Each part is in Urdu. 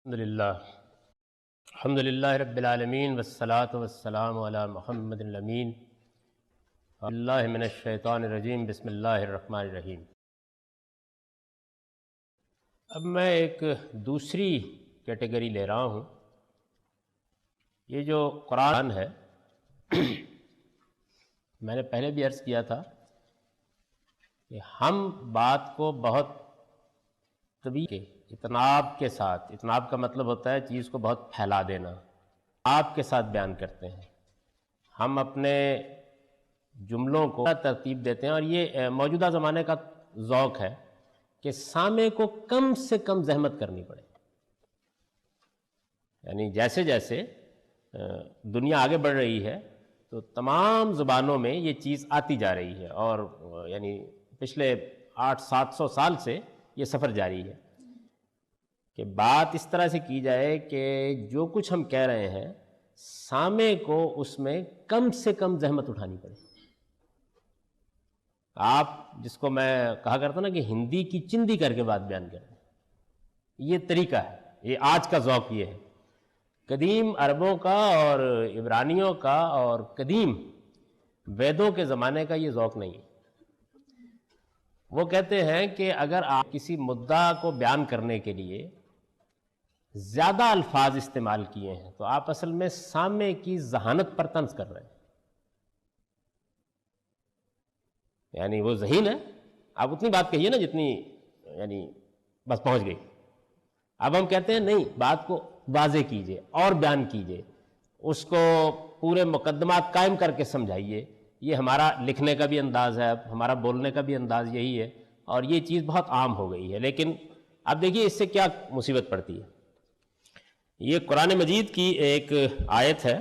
الحمدللہ رب العالمین والصلاة والسلام علی محمد الامین اللہ من الشیطان الرجیم بسم اللہ الرحمن الرحیم۔ اب میں ایک دوسری کیٹیگری لے رہا ہوں۔ یہ جو قرآن ہے میں نے پہلے بھی عرض کیا تھا کہ ہم بات کو بہت طویل اتناب کے ساتھ، اتناب کا مطلب ہوتا ہے چیز کو بہت پھیلا دینا، آپ کے ساتھ بیان کرتے ہیں۔ ہم اپنے جملوں کو ترتیب دیتے ہیں، اور یہ موجودہ زمانے کا ذوق ہے کہ سامع کو کم سے کم زحمت کرنی پڑے۔ یعنی جیسے جیسے دنیا آگے بڑھ رہی ہے تو تمام زبانوں میں یہ چیز آتی جا رہی ہے، اور یعنی پچھلے 800-700 سال سے یہ سفر جاری ہے کہ بات اس طرح سے کی جائے کہ جو کچھ ہم کہہ رہے ہیں سامع کو اس میں کم سے کم زحمت اٹھانی پڑے۔ آپ جس کو میں کہا کرتا نا کہ ہندی کی چندی کر کے بات بیان کریں، یہ طریقہ ہے، یہ آج کا ذوق یہ ہے۔ قدیم عربوں کا اور عبرانیوں کا اور قدیم ویدوں کے زمانے کا یہ ذوق نہیں ہے۔ وہ کہتے ہیں کہ اگر آپ کسی مدعا کو بیان کرنے کے لیے زیادہ الفاظ استعمال کیے ہیں تو آپ اصل میں سامع کی ذہانت پر طنز کر رہے ہیں۔ یعنی وہ ذہین ہے، آپ اتنی بات کہیے نا جتنی یعنی بس پہنچ گئی۔ اب ہم کہتے ہیں نہیں، بات کو واضح کیجئے اور بیان کیجئے، اس کو پورے مقدمات قائم کر کے سمجھائیے۔ یہ ہمارا لکھنے کا بھی انداز ہے، ہمارا بولنے کا بھی انداز یہی ہے، اور یہ چیز بہت عام ہو گئی ہے۔ لیکن اب دیکھیے اس سے کیا مصیبت پڑتی ہے۔ یہ قرآن مجید کی ایک آیت ہے،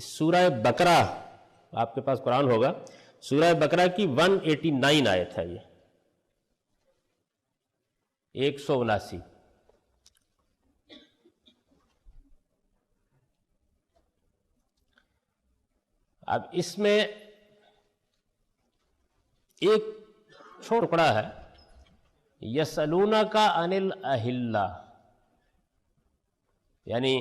سورہ بقرہ، آپ کے پاس قرآن ہوگا، سورہ بقرہ کی 189 آیت ہے، یہ 179۔ اب اس میں ایک چھوٹا ٹکڑا ہے، یسألونک عن الأہلہ، یعنی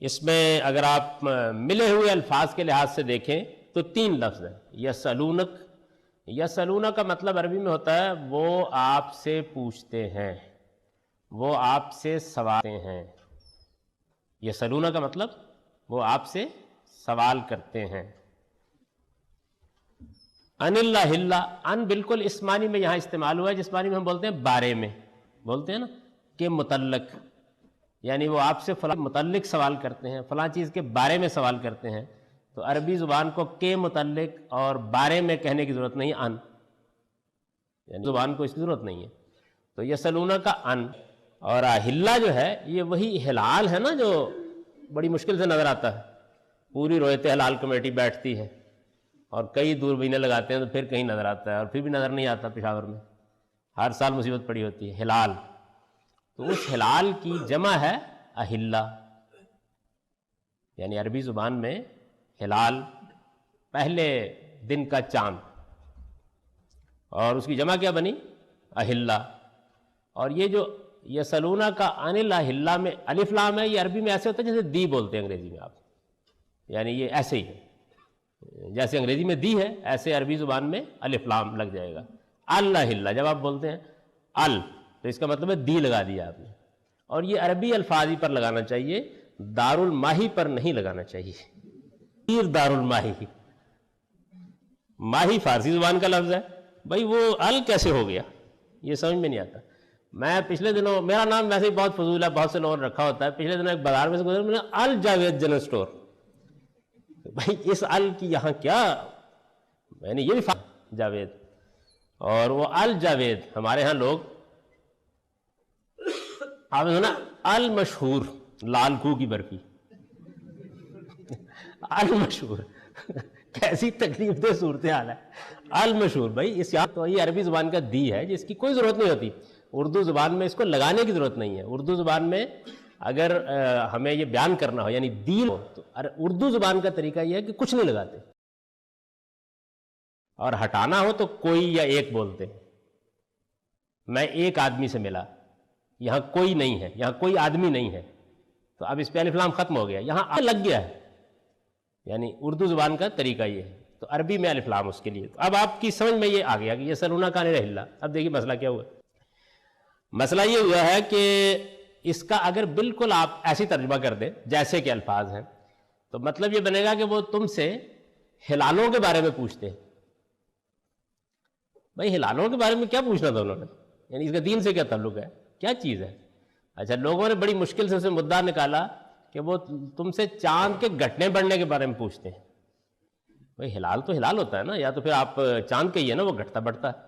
اس میں اگر آپ ملے ہوئے الفاظ کے لحاظ سے دیکھیں تو 3 لفظ ہیں۔ یسألونک، یسألونک کا مطلب عربی میں ہوتا ہے وہ آپ سے پوچھتے ہیں، وہ آپ سے سوالتے ہیں۔ یسألونک کا مطلب وہ آپ سے سوال کرتے ہیں۔ ان الأہلہ، ان بالکل اس معنی میں یہاں استعمال ہوا ہے جس معنی میں ہم بولتے ہیں بارے میں، بولتے ہیں نا کہ متعلق، یعنی وہ آپ سے فلاں متعلق سوال کرتے ہیں، فلاں چیز کے بارے میں سوال کرتے ہیں۔ تو عربی زبان کو کے متعلق اور بارے میں کہنے کی ضرورت نہیں، ان، یعنی زبان کو اس کی ضرورت نہیں ہے۔ تو یسألونک کا ان، اور اہلہ جو ہے یہ وہی ہلال ہے نا جو بڑی مشکل سے نظر آتا ہے۔ پوری رویت ہلال کمیٹی بیٹھتی ہے اور کئی دوربینیں لگاتے ہیں تو پھر کہیں نظر آتا ہے، اور پھر بھی نظر نہیں آتا پشاور میں، ہر سال مصیبت پڑی ہوتی ہے۔ ہلال، تو اس ہلال کی جمع ہے اہلہ، یعنی عربی زبان میں ہلال پہلے دن کا چاند، اور اس کی جمع کیا بنی؟ اہلہ۔ اور یہ جو یسألونک کا عن الأہلہ میں الف لام ہے، یہ عربی میں ایسے ہوتا ہے جیسے دی بولتے ہیں انگریزی میں آپ، یعنی یہ ایسے ہی ہے، جیسے انگریزی میں دی ہے ایسے عربی زبان میں الف لام لگ جائے گا۔ الأہلہ جب آپ بولتے ہیں ال، تو اس کا مطلب ہے دی لگا دیا آپ نے، اور یہ عربی الفاظ ہی پر لگانا چاہیے، دار الماہی پر نہیں لگانا چاہیے۔ پیر دار الماہی، ماہی فارسی زبان کا لفظ ہے، بھائی وہ ال کیسے ہو گیا، یہ سمجھ میں نہیں آتا۔ میں پچھلے دنوں، میرا نام ویسے ہی بہت فضول ہے، بہت سے لوگوں نے رکھا ہوتا ہے، پچھلے دنوں ایک بازار میں سے گزرا، میں نے الجاوید جنرل اسٹور، بھائی اس ال کی یہاں کیا، میں نے یہ بھی جاوید، اور وہ الجاوید ہمارے ہاں لوگ، آپ نے سنا المشہور لال کو کی برفی، المشہور، کیسی تکلیف دہ صورتحال ہے۔ المشہور، بھائی اس یہاں تو یہ عربی زبان کا دی ہے جس کی کوئی ضرورت نہیں ہوتی، اردو زبان میں اس کو لگانے کی ضرورت نہیں ہے۔ اردو زبان میں اگر ہمیں یہ بیان کرنا ہو یعنی دین ہو تو اردو زبان کا طریقہ یہ ہے کہ کچھ نہیں لگاتے، اور ہٹانا ہو تو کوئی یا ایک بولتے ہیں۔ میں ایک آدمی سے ملا، یہاں کوئی نہیں ہے، یہاں کوئی آدمی نہیں ہے، تو اب اس پہ الف لام ختم ہو گیا، یہاں لگ گیا ہے، یعنی اردو زبان کا طریقہ یہ ہے، تو عربی میں الف لام اس کے لیے. تو اب آپ کی سمجھ میں یہ آ گیا کہ یہ سلونک عن الرحلہ. اب دیکھیے مسئلہ کیا ہوا. مسئلہ یہ ہوا ہے کہ اس کا اگر بالکل آپ ایسی ترجمہ کر دیں جیسے کہ الفاظ ہیں، تو مطلب یہ بنے گا کہ وہ تم سے ہلالوں کے بارے میں پوچھتے ہیں. بھائی ہلالوں کے بارے میں کیا پوچھنا تھا انہوں نے؟ یعنی اس کا دین سے کیا تعلق ہے؟ کیا چیز ہے؟ اچھا، لوگوں نے بڑی مشکل سے اسے مدعا نکالا کہ وہ تم سے چاند کے گھٹنے بڑھنے کے بارے میں پوچھتے ہیں. بھائی ہلال تو ہلال ہوتا ہے نا، یا تو پھر آپ چاند کہیے نا وہ گھٹتا بڑھتا ہے.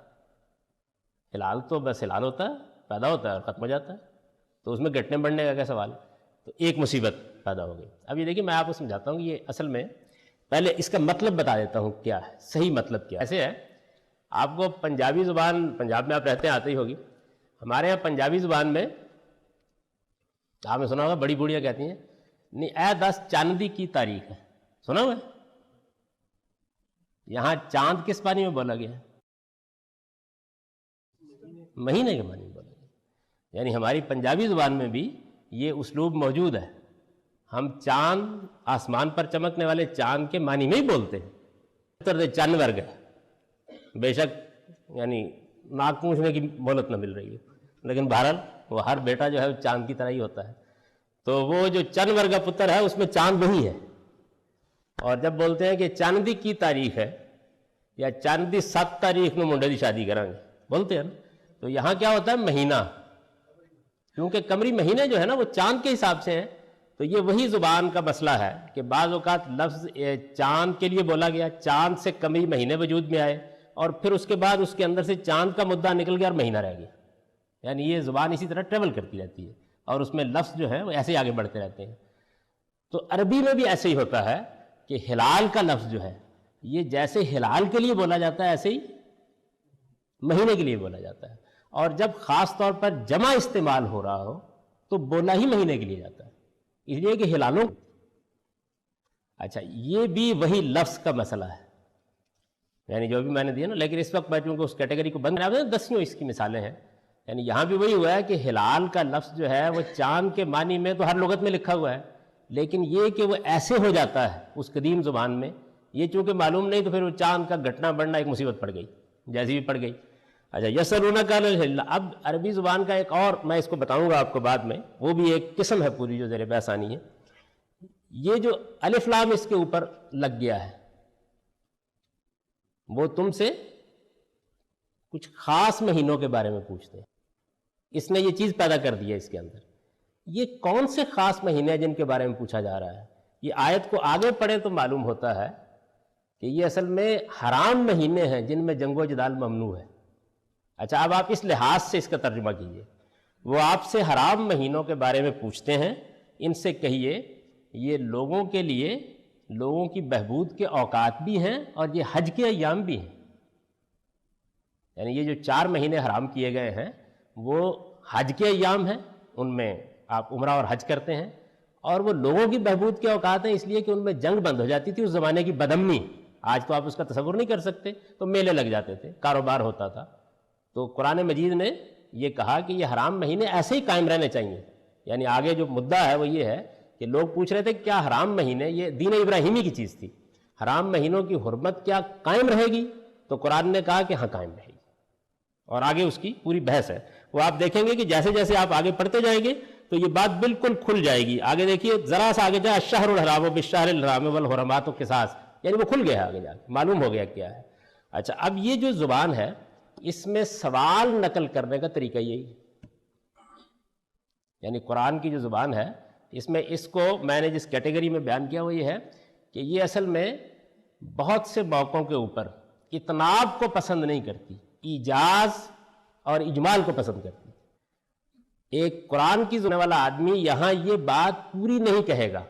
ہلال تو بس ہلال ہوتا ہے، پیدا ہوتا ہے اور ختم ہو جاتا ہے، تو اس میں گھٹنے بڑھنے کا کیا سوال ہے؟ تو ایک مصیبت پیدا ہو گئی. اب یہ دیکھیے میں آپ کو سمجھاتا ہوں کہ یہ اصل میں پہلے اس کا مطلب بتا دیتا ہوں کیا ہے، صحیح مطلب کیا ہے. ایسے ہے، آپ کو پنجابی زبان، پنجاب میں آپ رہتے ہیں آتے ہی ہوگی، ہمارے یہاں پنجابی زبان میں آپ نے سنا ہوگا بڑی بوڑھیاں کہتی ہیں نہیں اے 10 چاندی کی تاریخ ہے. سنا ہوا ہے؟ یہاں چاند کس پانی میں بولا گیا ہے؟ مہینے کے معنی میں بولا گیا. یعنی ہماری پنجابی زبان میں بھی یہ اسلوب موجود ہے. ہم چاند، آسمان پر چمکنے والے چاند کے معنی میں ہی بولتے ہیں. چند ورگ ہے، بے شک یعنی ناک پوچھنے کی مہلت نہ مل رہی ہے، لیکن بہرحال وہ ہر بیٹا جو ہے وہ چاند کی طرح ہی ہوتا ہے. تو وہ جو چند ورگا پتر ہے اس میں چاند وہی ہے. اور جب بولتے ہیں کہ چاندی کی تاریخ ہے یا چاندی 7 تاریخ میں منڈے دی شادی کریں گے بولتے ہیں نا، تو یہاں کیا ہوتا ہے مہینہ، کیونکہ قمری مہینے جو ہے نا وہ چاند کے حساب سے ہیں. تو یہ وہی زبان کا مسئلہ ہے کہ بعض اوقات لفظ چاند کے لیے بولا گیا، چاند سے قمری مہینے وجود میں آئے، اور پھر اس کے بعد اس کے اندر سے چاند کا مدعا نکل گیا اور مہینہ رہ گیا. یعنی یہ زبان اسی طرح ٹریول کرتی رہتی ہے اور اس میں لفظ جو ہے وہ ایسے ہی آگے بڑھتے رہتے ہیں. تو عربی میں بھی ایسے ہی ہوتا ہے کہ ہلال کا لفظ جو ہے یہ جیسے ہلال کے لیے بولا جاتا ہے ایسے ہی مہینے کے لیے بولا جاتا ہے. اور جب خاص طور پر جمع استعمال ہو رہا ہو تو بولا ہی مہینے کے لیے جاتا ہے، اس لیے کہ ہلالوں. اچھا، یہ بھی وہی لفظ کا مسئلہ ہے، یعنی جو بھی میں نے دیا نا، لیکن اس وقت میں چونکہ اس کیٹیگری کو بند کرا 10 اس کی مثالیں ہیں. یعنی یہاں بھی وہی ہوا ہے کہ ہلال کا لفظ جو ہے وہ چاند کے معنی میں تو ہر لغت میں لکھا ہوا ہے، لیکن یہ کہ وہ ایسے ہو جاتا ہے اس قدیم زبان میں، یہ چونکہ معلوم نہیں، تو پھر وہ چاند کا گھٹنا بڑھنا ایک مصیبت پڑ گئی جیسی بھی پڑ گئی. اچھا، یسألونک عن الحلہ. اب عربی زبان کا ایک اور میں اس کو بتاؤں گا آپ کو بعد میں، وہ بھی ایک قسم ہے پوری جو زیر بحث آنی ہے. یہ جو الف لام اس کے اوپر لگ گیا ہے، وہ تم سے کچھ خاص مہینوں کے بارے میں پوچھتے ہیں. اس نے یہ چیز پیدا کر دی ہے اس کے اندر. یہ کون سے خاص مہینے ہیں جن کے بارے میں پوچھا جا رہا ہے؟ یہ آیت کو آگے پڑھیں تو معلوم ہوتا ہے کہ یہ اصل میں حرام مہینے ہیں جن میں جنگ و جدال ممنوع ہے. اچھا، اب آپ اس لحاظ سے اس کا ترجمہ کیجئے. وہ آپ سے حرام مہینوں کے بارے میں پوچھتے ہیں، ان سے کہیے یہ لوگوں کے لیے، لوگوں کی بہبود کے اوقات بھی ہیں اور یہ حج کے ایام بھی ہیں. یعنی یہ جو 4 مہینے حرام کیے گئے ہیں وہ حج کے ایام ہیں، ان میں آپ عمرہ اور حج کرتے ہیں، اور وہ لوگوں کی بہبود کے اوقات ہیں اس لیے کہ ان میں جنگ بند ہو جاتی تھی اس زمانے کی بدامنی. آج تو آپ اس کا تصور نہیں کر سکتے، تو میلے لگ جاتے تھے، کاروبار ہوتا تھا. تو قرآن مجید نے یہ کہا کہ یہ حرام مہینے ایسے ہی قائم رہنے چاہیے. یعنی آگے جو مدعا ہے وہ یہ ہے کہ لوگ پوچھ رہے تھے کہ کیا حرام مہینے، یہ دین ابراہیمی کی چیز تھی، حرام مہینوں کی حرمت کیا قائم رہے گی؟ تو قرآن نے کہا کہ ہاں قائم رہے گی، اور آگے اس کی پوری بحث ہے. وہ آپ دیکھیں گے کہ جیسے جیسے آپ آگے پڑھتے جائیں گے تو یہ بات بالکل کھل جائے گی. آگے دیکھیے ذرا سا آگے جائے الشہر الحرام بالشہر الحرام والحرمات قصاص، یعنی وہ کھل گیا ہے، آگے جا کے معلوم ہو گیا کیا ہے. اچھا، اب یہ جو زبان ہے اس میں سوال نقل کرنے کا طریقہ یہی ہے. یعنی قرآن کی جو زبان ہے اس میں، اس کو میں نے جس کیٹیگری میں بیان کیا وہ یہ ہے کہ یہ اصل میں بہت سے موقعوں کے اوپر اتناب کو پسند نہیں کرتی، ایجاز اور اجمال کو پسند کرتی. ایک قرآن کی سننے والا آدمی یہاں یہ بات پوری نہیں کہے گا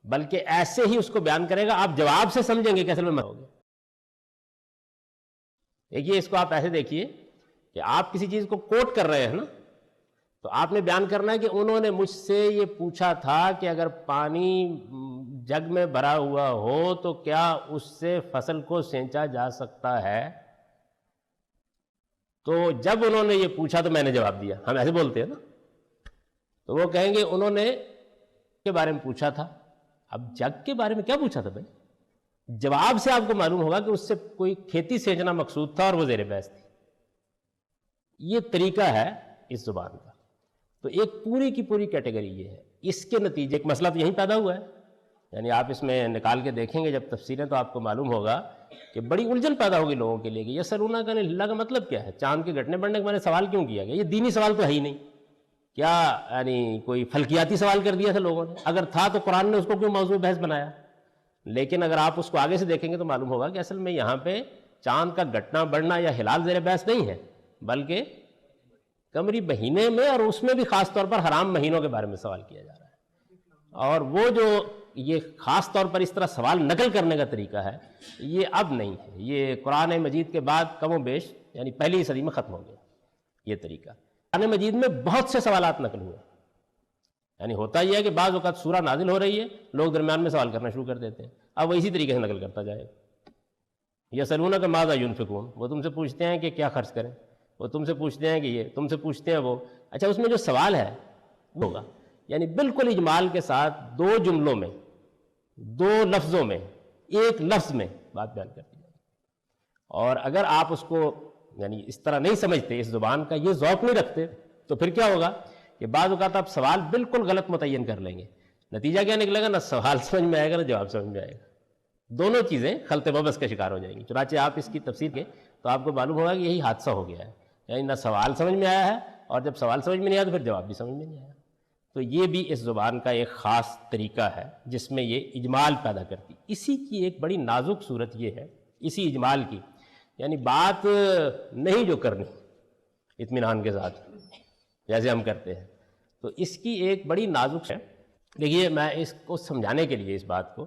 بلکہ ایسے ہی اس کو بیان کرے گا، آپ جواب سے سمجھیں گے کہ اصل میں مرو گے. دیکھیے اس کو آپ ایسے دیکھیے کہ آپ کسی چیز کو کوٹ کر رہے ہیں نا، تو آپ نے بیان کرنا ہے کہ انہوں نے مجھ سے یہ پوچھا تھا کہ اگر پانی جگ میں بھرا ہوا ہو تو کیا اس سے فصل کو سینچا جا سکتا ہے؟ تو جب انہوں نے یہ پوچھا تو میں نے جواب دیا. ہم ایسے بولتے ہیں نا, تو وہ کہیں گے انہوں نے کے بارے میں پوچھا تھا. اب جگ کے بارے میں کیا پوچھا تھا بھائی؟ جواب سے آپ کو معلوم ہوگا کہ اس سے کوئی کھیتی سینچنا مقصود تھا اور وہ زیر بحث تھی. یہ طریقہ ہے اس زبان کا. تو ایک پوری کی پوری کیٹیگری یہ ہے. اس کے نتیجے ایک مسئلہ تو یہیں پیدا ہوا ہے. یعنی آپ اس میں نکال کے دیکھیں گے جب تفسیریں تو آپ کو معلوم ہوگا کہ بڑی الجھن پیدا ہوگی لوگوں کے لیے کہ یسألونک عن اللہ کا مطلب کیا ہے؟ چاند کے گھٹنے بڑھنے کے بارے میں سوال کیوں کیا گیا؟ یہ دینی سوال تو ہے ہی نہیں. کیا یعنی کوئی فلکیاتی سوال کر دیا تھا لوگوں نے؟ اگر تھا تو قرآن نے اس کو کیوں موضوع بحث بنایا؟ لیکن اگر آپ اس کو آگے سے دیکھیں گے تو معلوم ہوگا کہ اصل میں یہاں پہ چاند کا گھٹنا بڑھنا یا ہلال زیر بحث نہیں ہے، بلکہ قمری مہینے میں اور اس میں بھی خاص طور پر حرام مہینوں کے بارے میں سوال کیا جا رہا ہے. اور وہ جو یہ خاص طور پر اس طرح سوال نقل کرنے کا طریقہ ہے یہ اب نہیں ہے. یہ قرآن مجید کے بعد کم و بیش یعنی پہلی صدی میں ختم ہو گیا یہ طریقہ. قرآن مجید میں بہت سے سوالات نقل ہوئے. یعنی ہوتا یہ ہے کہ بعض اوقات سورہ نازل ہو رہی ہے، لوگ درمیان میں سوال کرنا شروع کر دیتے ہیں. اب وہ اسی طریقے سے نقل کرتا جائے. یسألونک ماذا ینفقون، وہ تم سے پوچھتے ہیں کہ کیا خرچ کریں، وہ تم سے پوچھتے ہیں کہ یہ، تم سے پوچھتے ہیں وہ. اچھا اس میں جو سوال ہے وہ ہوگا یعنی بالکل اجمال کے ساتھ دو جملوں میں، دو لفظوں میں، ایک لفظ میں بات بیان کر دی جائے. اور اگر آپ اس کو یعنی اس طرح نہیں سمجھتے، اس زبان کا یہ ذوق نہیں رکھتے، تو پھر کیا ہوگا کہ بعض اوقات آپ سوال بالکل غلط متعین کر لیں گے. نتیجہ کیا نکلے گا؟ نہ سوال سمجھ میں آئے گا نہ جواب سمجھ میں آئے گا. دونوں چیزیں خلط وبس کا شکار ہو جائیں گی. چنانچہ آپ اس کی تفسیر کے تو آپ کو معلوم ہوگا کہ یہی حادثہ ہو گیا ہے. یعنی نہ سوال سمجھ میں آیا ہے، اور جب سوال سمجھ میں نہیں آیا تو پھر جواب بھی سمجھ میں نہیں آیا. تو یہ بھی اس زبان کا ایک خاص طریقہ ہے جس میں یہ اجمال پیدا کرتی. اسی کی ایک بڑی نازک صورت یہ ہے، اسی اجمال کی، یعنی بات نہیں جو کرنی اطمینان کے ساتھ جیسے ہم کرتے ہیں، تو اس کی ایک بڑی نازک ہے. دیکھیے میں اس کو سمجھانے کے لیے اس بات کو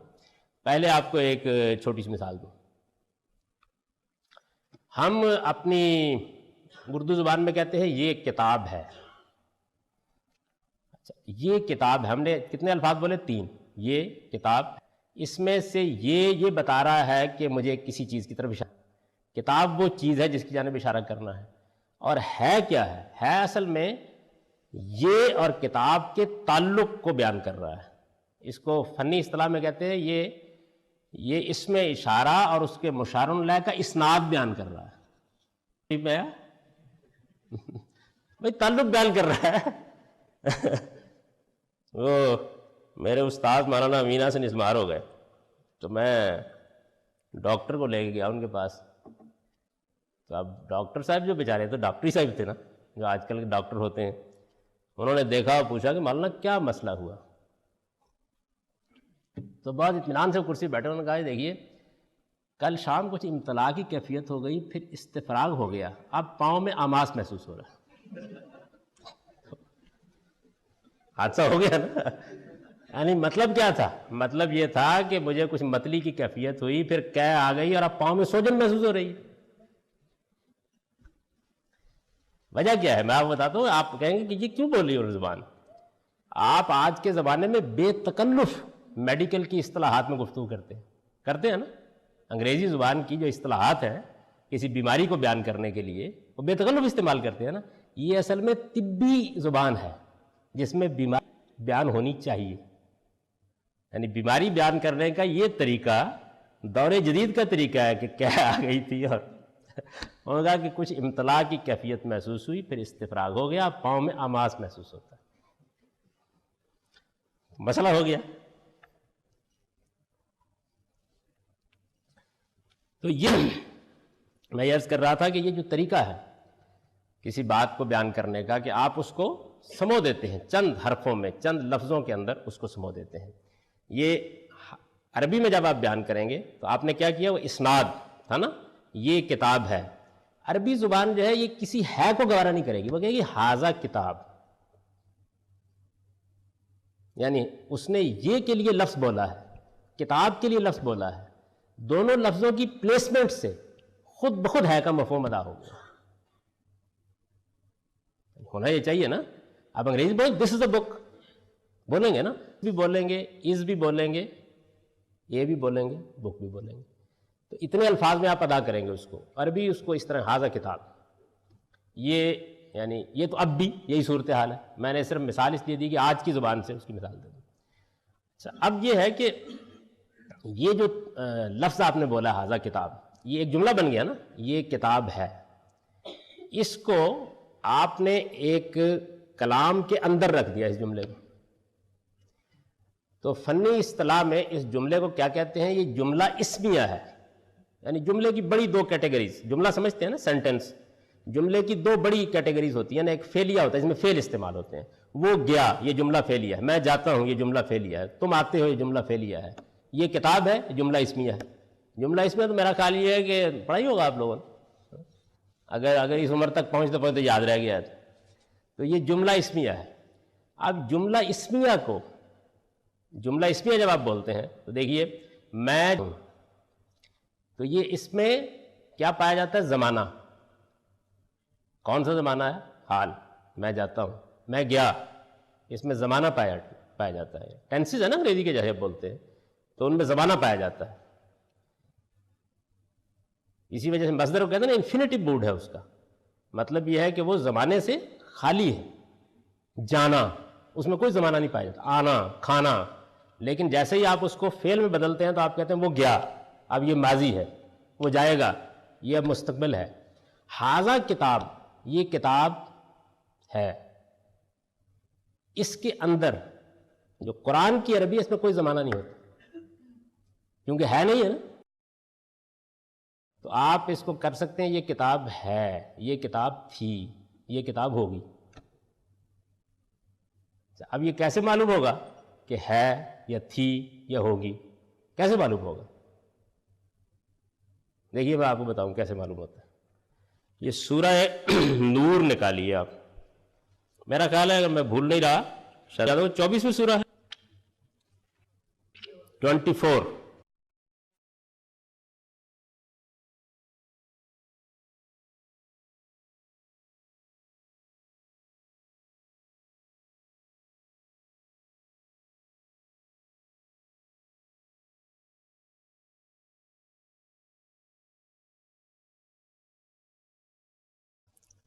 پہلے آپ کو ایک چھوٹی سی مثال دوں. ہم اپنی اردو زبان میں کہتے ہیں یہ کتاب ہے. اچھا یہ کتاب ہے، ہم نے کتنے الفاظ بولے؟ 3. یہ کتاب، اس میں سے یہ بتا رہا ہے کہ مجھے کسی چیز کی طرف اشارہ. کتاب وہ چیز ہے جس کی جانب اشارہ کرنا ہے. اور ہے کیا ہے؟ ہے اصل میں یہ اور کتاب کے تعلق کو بیان کر رہا ہے. اس کو فنی اصطلاح میں کہتے ہیں یہ اسم اشارہ اور اس کے مشار الیہ کا اسناد بیان کر رہا ہے. ٹھیک ہے بھائی، تعلق بیان کر رہا ہے. وہ میرے استاد مولانا امینا سے نسمار ہو گئے تو میں ڈاکٹر کو لے کے گیا ان کے پاس. تو اب ڈاکٹر صاحب جو بیچارے تو ڈاکٹری صاحب تھے نا، جو آج کل کے ڈاکٹر ہوتے ہیں، انہوں نے دیکھا اور پوچھا کہ مولانا کیا مسئلہ ہوا؟ تو بہت اطمینان سے کرسی بیٹھے، انہوں نے کہا دیکھیے کل شام کچھ امتلاع کی کیفیت ہو گئی، پھر استفراغ ہو گیا، اب پاؤں میں آماس محسوس ہو رہا ہے. حادثہ ہو گیا نا. یعنی مطلب کیا تھا؟ مطلب یہ تھا کہ مجھے کچھ متلی کی کیفیت ہوئی، پھر قے آ گئی اور اب پاؤں میں سوجن محسوس ہو رہی ہے. وجہ کیا ہے میں آپ کو بتاتا ہوں. آپ کہیں گے کہ یہ کیوں بول رہی ہے اردو زبان؟ آپ آج کے زمانے میں بے تکلف میڈیکل کی اصطلاحات میں گفتگو کرتے ہیں نا. انگریزی زبان کی جو اصطلاحات ہیں کسی بیماری کو بیان کرنے کے لیے وہ بے تکلف استعمال کرتے ہیں نا. یہ اصل میں طبی زبان ہے جس میں بیماری بیان ہونی چاہیے. یعنی بیماری بیان کرنے کا یہ طریقہ دور جدید کا طریقہ ہے کہ کیا آ گئی تھی اور انہوں نے کہا کہ کچھ امتلاع کی کیفیت محسوس ہوئی، پھر استفراغ ہو گیا، پاؤں میں آماس محسوس ہوتا ہے. مسئلہ ہو گیا. تو یہ میں عرض کر رہا تھا کہ یہ جو طریقہ ہے کسی بات کو بیان کرنے کا کہ آپ اس کو سمو دیتے ہیں چند حرفوں میں، چند لفظوں کے اندر اس کو سمو دیتے ہیں. یہ عربی میں جب آپ بیان کریں گے تو آپ نے کیا کیا؟ وہ اسناد تھا نا، یہ کتاب ہے. عربی زبان جو ہے یہ کسی ہے کو گوارا نہیں کرے گی، وہ کہے گی ھذا کتاب. یعنی اس نے یہ کے لیے لفظ بولا ہے، کتاب کے لیے لفظ بولا ہے. دونوں لفظوں کی پلیسمنٹ سے خود بخود ہے کا مفہوم ادا ہو گیا. ہونا یہ چاہیے نا. آپ انگریزی بولیں دس از اے بک بولیں گے نا، بھی بولیں گے، از بھی بولیں گے، یہ بھی بولیں گے، بک بھی بولیں گے. تو اتنے الفاظ میں آپ ادا کریں گے اس کو. عربی اس کو اس طرح ھذا کتاب. یہ یعنی یہ تو اب بھی یہی صورتحال ہے. میں نے صرف مثال اس لیے دی کہ آج کی زبان سے اس کی مثال دے دوں. اچھا, اب یہ ہے کہ یہ جو لفظ آپ نے بولا ھذا کتاب, یہ ایک جملہ بن گیا نا, یہ کتاب ہے. اس کو آپ نے ایک کلام کے اندر رکھ دیا اس جملے کو. تو فنی اصطلاح میں اس جملے کو کیا کہتے ہیں؟ یہ جملہ اسمیہ ہے. یعنی جملے کی بڑی دو کیٹیگریز, جملہ سمجھتے ہیں نا سینٹنس, جملے کی دو بڑی کیٹیگریز ہوتی ہیں نا. ایک فعلیہ ہوتا ہے, اس میں فعل استعمال ہوتے ہیں. وہ گیا, یہ جملہ فعلیہ ہے. میں جاتا ہوں, یہ جملہ فعلیہ ہے. تم آتے ہو, یہ جملہ فعلیہ ہے. یہ کتاب ہے, جملہ اسمیہ ہے. جملہ اسمیہ تو میرا خیال یہ ہے کہ پڑھا ہی ہوگا آپ لوگوں نے, اگر اس عمر تک پہنچتے پہنچتے یاد رہ گیا ہے تو یہ جملہ اسمیہ ہے. اب جملہ اسمیہ کو, جملہ اسمیہ جب آپ بولتے ہیں تو دیکھیے میں, تو یہ اس میں کیا پایا جاتا ہے؟ زمانہ. کون سا زمانہ ہے؟ حال. میں جاتا ہوں, میں گیا, اس میں زمانہ پایا جاتا ہے. ٹینسز ہے نا انگریزی کے جیسے بولتے ہیں, تو ان میں زمانہ پایا جاتا ہے. اسی وجہ سے مصدر کو کہتے ہیں نا انفینیٹو موڈ ہے اس کا. مطلب یہ ہے کہ وہ زمانے سے خالی ہے. جانا, اس میں کوئی زمانہ نہیں پایا جاتا. آنا, کھانا. لیکن جیسے ہی آپ اس کو فعل میں بدلتے ہیں تو آپ کہتے ہیں وہ گیا, اب یہ ماضی ہے. وہ جائے گا, یہ اب مستقبل ہے. ھذا کتاب, یہ کتاب ہے. اس کے اندر جو قرآن کی عربی, اس میں کوئی زمانہ نہیں ہوتا کیونکہ ہے نہیں ہے نا. تو آپ اس کو کر سکتے ہیں یہ کتاب ہے, یہ کتاب تھی, یہ کتاب ہوگی. اب یہ کیسے معلوم ہوگا کہ ہے یا تھی یا ہوگی؟ کیسے معلوم ہوگا؟ دیکھیے میں آپ کو بتاؤں کیسے معلوم ہوتا ہے. یہ سورہ نور نکالیے آپ. میرا خیال ہے اگر میں بھول نہیں رہا شاید 24ویں سورہ ہے, 24.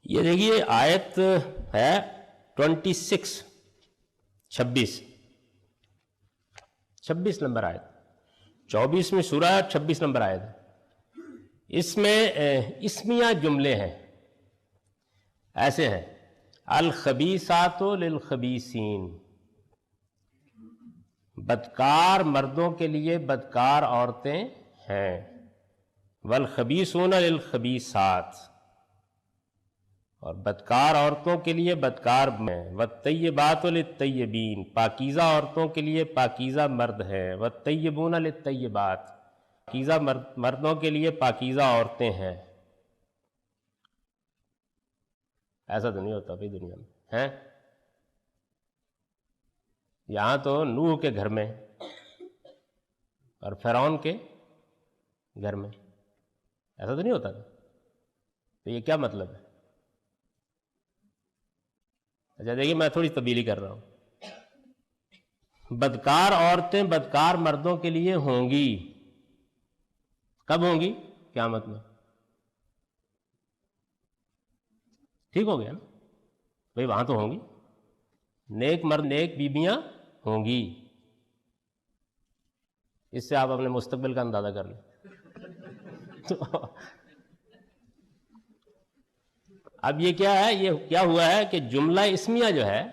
یہ دیکھیے آیت ہے 26, 26 نمبر آیت. 24 میں سورہ 26 نمبر آیت ہے. اس میں اسمیہ جملے ہیں, ایسے ہیں الخبیثات للخبیثین, بدکار مردوں کے لیے بدکار عورتیں ہیں. والخبیثون للخبیثات, اور بدکار عورتوں کے لیے بدکار ہیں. والطیبات للطیبین, پاکیزہ عورتوں کے لیے پاکیزہ مرد ہیں. والطیبون للطیبات, پاکیزہ مردوں کے لیے پاکیزہ عورتیں ہیں. ایسا تو نہیں ہوتا بھائی دنیا میں ہے. یہاں تو نوح کے گھر میں اور فرعون کے گھر میں ایسا تو نہیں ہوتا تھا. تو یہ کیا مطلب ہے؟ اچھا دیکھیے میں تھوڑی تبدیلی کر رہا ہوں. بدکار عورتیں بدکار مردوں کے لیے ہوں گی. کب ہوں گی؟ قیامت میں. ٹھیک ہو گیا نا بھائی, وہاں تو ہوں گی. نیک مرد نیک بیبیاں ہوں گی. اس سے آپ اپنے مستقبل کا اندازہ کر لیں. اب یہ کیا ہے؟ یہ کیا ہوا ہے کہ جملہ اسمیہ جو ہے,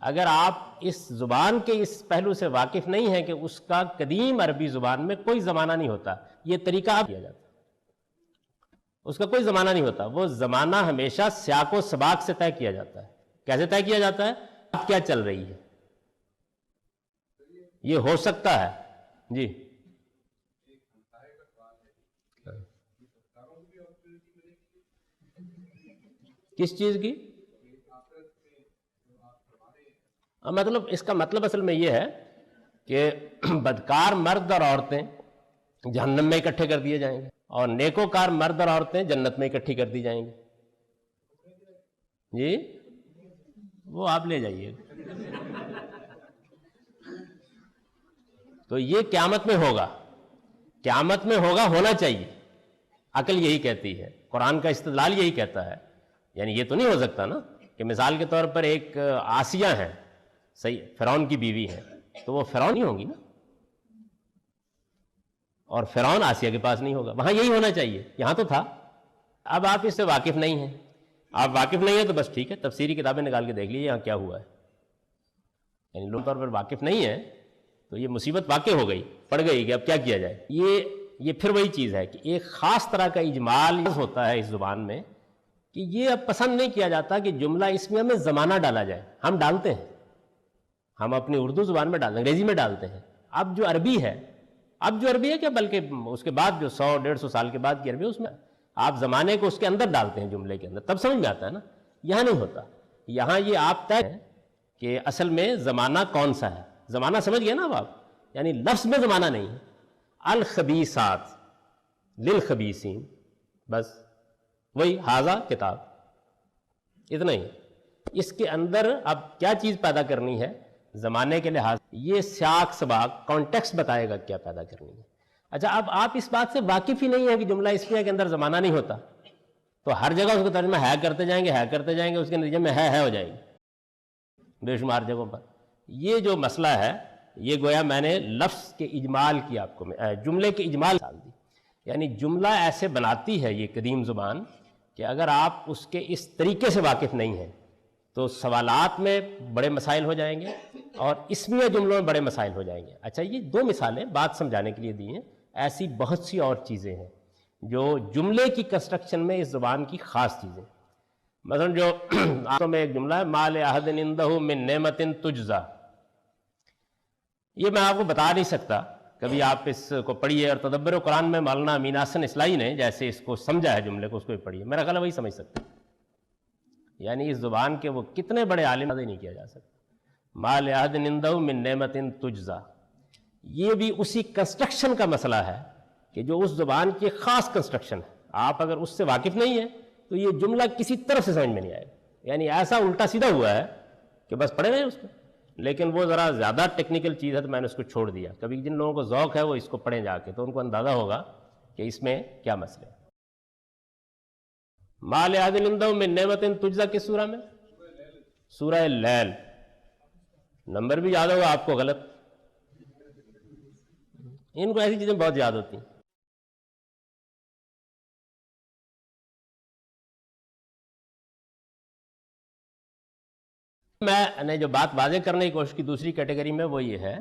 اگر آپ اس زبان کے اس پہلو سے واقف نہیں ہیں کہ اس کا قدیم عربی زبان میں کوئی زمانہ نہیں ہوتا, یہ طریقہ آپ کیا جاتا, اس کا کوئی زمانہ نہیں ہوتا. وہ زمانہ ہمیشہ سیاق و سباق سے طے کیا جاتا ہے. کیسے طے کیا جاتا ہے؟ اب کیا چل رہی ہے, یہ ہو سکتا ہے. جی کس چیز کی؟ مطلب اس کا مطلب اصل میں یہ ہے کہ بدکار مرد اور عورتیں جہنم میں اکٹھے کر دیے جائیں گے, اور نیکوکار مرد اور عورتیں جنت میں اکٹھی کر دی جائیں گی. جی وہ آپ لے جائیے. تو یہ قیامت میں ہوگا, قیامت میں ہوگا, ہونا چاہیے. عقل یہی کہتی ہے, قرآن کا استدلال یہی کہتا ہے. یعنی یہ تو نہیں ہو سکتا نا کہ مثال کے طور پر ایک آسیہ ہیں، صحیح، فرعون کی بیوی ہے، تو وہ فرعون ہی ہوں گی نا، اور فرعون آسیہ کے پاس نہیں ہوگا، وہاں یہی ہونا چاہیے، یہاں تو تھا۔ اب آپ اس سے واقف نہیں ہیں، آپ واقف نہیں ہیں تو بس ٹھیک ہے، تفسیری کتابیں نکال کے دیکھ لیجیے یہاں کیا ہوا ہے، یعنی لوگ طور پر واقف نہیں ہیں تو یہ مصیبت واقع ہو گئی، پڑ گئی کہ اب کیا کیا جائے۔ یہ پھر وہی چیز ہے کہ ایک خاص طرح کا اجمال ہوتا ہے اس زبان میں کہ یہ اب پسند نہیں کیا جاتا کہ جملہ اسمیہ میں زمانہ ڈالا جائے، ہم ڈالتے ہیں، ہم اپنی اردو زبان میں ڈالتے ہیں، انگریزی میں ڈالتے ہیں۔ اب جو عربی ہے کیا بلکہ اس کے بعد جو 100-150 سال کے بعد کی عربی، اس میں آپ زمانے کو اس کے اندر ڈالتے ہیں، جملے کے اندر، تب سمجھ میں آتا ہے نا۔ یہاں نہیں ہوتا، یہاں یہ آپ طے ہے کہ اصل میں زمانہ کون سا ہے، زمانہ سمجھ گئے نا اب آپ، یعنی لفظ میں زمانہ نہیں ہے، الخبیثات للخبیثین، بس وہی ھذا کتاب، اتنا ہی۔ اس کے اندر اب کیا چیز پیدا کرنی ہے زمانے کے لحاظ، یہ سیاق سباق کانٹیکسٹ بتائے گا کیا پیدا کرنی ہے۔ اچھا، اب آپ اس بات سے واقف ہی نہیں ہے کہ جملہ اسمیہ کے اندر زمانہ نہیں ہوتا، تو ہر جگہ اس کو ترجمہ ہے کرتے جائیں گے، اس کے نتیجے میں ہے ہو جائے گی بے شمار جگہوں پر۔ یہ جو مسئلہ ہے، یہ گویا میں نے لفظ کے اجمال کی آپ کو جملے کے اجمال ڈال دی، یعنی جملہ ایسے بناتی ہے یہ قدیم زبان کہ اگر آپ اس کے اس طریقے سے واقف نہیں ہیں تو سوالات میں بڑے مسائل ہو جائیں گے اور اسمیہ جملوں میں بڑے مسائل ہو جائیں گے۔ اچھا، یہ 2 مثالیں بات سمجھانے کے لیے دی ہیں، ایسی بہت سی اور چیزیں ہیں جو جملے کی کنسٹرکشن میں اس زبان کی خاص چیزیں۔ مثلا جو آیتوں میں ایک جملہ ہے ما لأحد عنده من نعمت تجزا، یہ میں آپ کو بتا نہیں سکتا، کبھی آپ اس کو پڑھیے اور تدبر قرآن میں مولانا امین احسن اصلاحی نے جیسے اس کو سمجھا ہے جملے کو، اس کو بھی پڑھیے، میرا خیال ہے وہی سمجھ سکتے ہیں، یعنی اس زبان کے وہ کتنے بڑے عالم نہیں کیا جا سکتا۔ ما لأحد عنده من نعمت تجزا، یہ بھی اسی کنسٹرکشن کا مسئلہ ہے کہ جو اس زبان کی خاص کنسٹرکشن ہے، آپ اگر اس سے واقف نہیں ہیں تو یہ جملہ کسی طرف سے سمجھ میں نہیں آئے گا، یعنی ایسا الٹا سیدھا ہوا ہے کہ بس پڑھے رہے اس کو، لیکن وہ ذرا زیادہ ٹیکنیکل چیز ہے تو میں نے اس کو چھوڑ دیا۔ کبھی جن لوگوں کو ذوق ہے وہ اس کو پڑھیں جا کے، تو ان کو اندازہ ہوگا کہ اس میں کیا مسئلہ ہے۔ ما لأحد عنده من نعمت تجزا کس سورہ میں؟ سورہ اللیل، نمبر بھی یاد ہوگا آپ کو، غلط، ان کو ایسی چیزیں بہت یاد ہوتی ہیں۔ میں نے جو بات واضح کرنے کی کوشش کی دوسری کیٹیگری میں وہ یہ ہے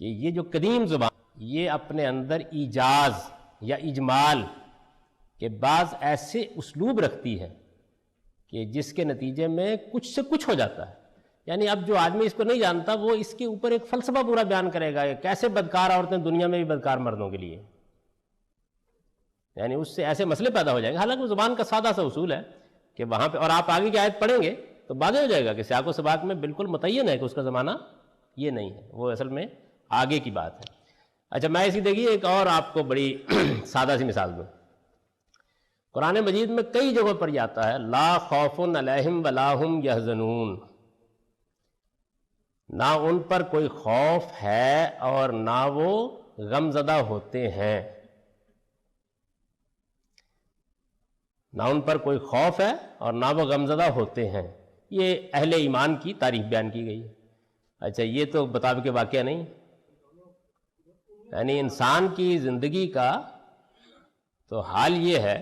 کہ یہ جو قدیم زبان یہ اپنے اندر ایجاز یا اجمال کے بعض ایسے اسلوب رکھتی ہے کہ جس کے نتیجے میں کچھ سے کچھ ہو جاتا ہے، یعنی اب جو آدمی اس کو نہیں جانتا وہ اس کے اوپر ایک فلسفہ پورا بیان کرے گا کہ کیسے بدکار عورتیں دنیا میں بھی بدکار مردوں کے لیے، یعنی اس سے ایسے مسئلے پیدا ہو جائیں گے، حالانکہ وہ زبان کا سادہ سا اصول ہے کہ وہاں پہ، اور آپ آگے کی آیت پڑھیں گے تو واضح ہو جائے گا کہ سیاق و سباق میں بالکل متعین ہے کہ اس کا زمانہ یہ نہیں ہے، وہ اصل میں آگے کی بات ہے۔ اچھا، میں اسی دیکھیے ایک اور آپ کو بڑی سادہ سی مثال دوں، قرآن مجید میں کئی جگہوں پر یہ آتا ہے لا خوف علیہم ولا ہم یحزنون، نہ ان پر کوئی خوف ہے اور نہ وہ غم زدہ ہوتے ہیں، نہ ان پر کوئی خوف ہے اور نہ وہ غم زدہ ہوتے ہیں، یہ اہل ایمان کی تعریف بیان کی گئی ہے۔ اچھا، یہ تو مطابق واقعہ نہیں، یعنی انسان کی زندگی کا تو حال یہ ہے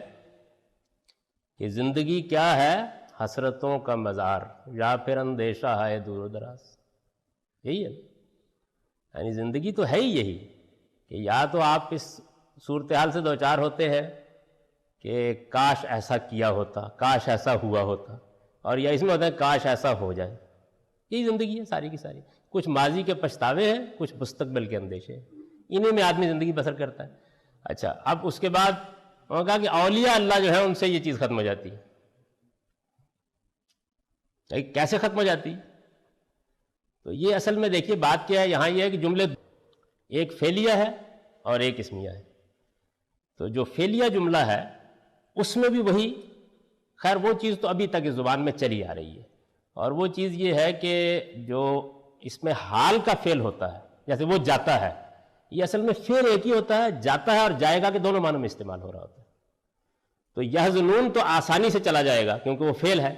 کہ زندگی کیا ہے، حسرتوں کا مزار یا پھر اندیشہ ہے دور و دراز، یہی ہے، یعنی زندگی تو ہے ہی یہی کہ یا تو آپ اس صورتحال سے دوچار ہوتے ہیں کہ کاش ایسا کیا ہوتا، کاش ایسا ہوا ہوتا، اور یا اس میں ہوتا ہے کاش ایسا ہو جائے، یہی زندگی ہے ساری کی ساری، کچھ ماضی کے پچھتاوے ہیں، کچھ مستقبل کے اندیشے ہیں، انہیں میں آدمی زندگی بسر کرتا ہے۔ اچھا، اب اس کے بعد انہوں نے کہا کہ اولیاء اللہ جو ہے ان سے یہ چیز ختم ہو جاتی ہے، کیسے ختم ہو جاتی؟ تو یہ اصل میں دیکھیے بات کیا ہے، یہاں یہ ہے کہ جملے ایک فعلیہ ہے اور ایک اسمیہ ہے، تو جو فعلیہ جملہ ہے اس میں بھی وہی، خیر وہ چیز تو ابھی تک اس زبان میں چلی آ رہی ہے، اور وہ چیز یہ ہے کہ جو اس میں حال کا فعل ہوتا ہے، جیسے وہ جاتا ہے، یہ اصل میں فعل ایک ہی ہوتا ہے، جاتا ہے اور جائے گا کے دونوں معنوں میں استعمال ہو رہا ہوتا ہے۔ تو یحزنون تو آسانی سے چلا جائے گا کیونکہ وہ فعل ہے،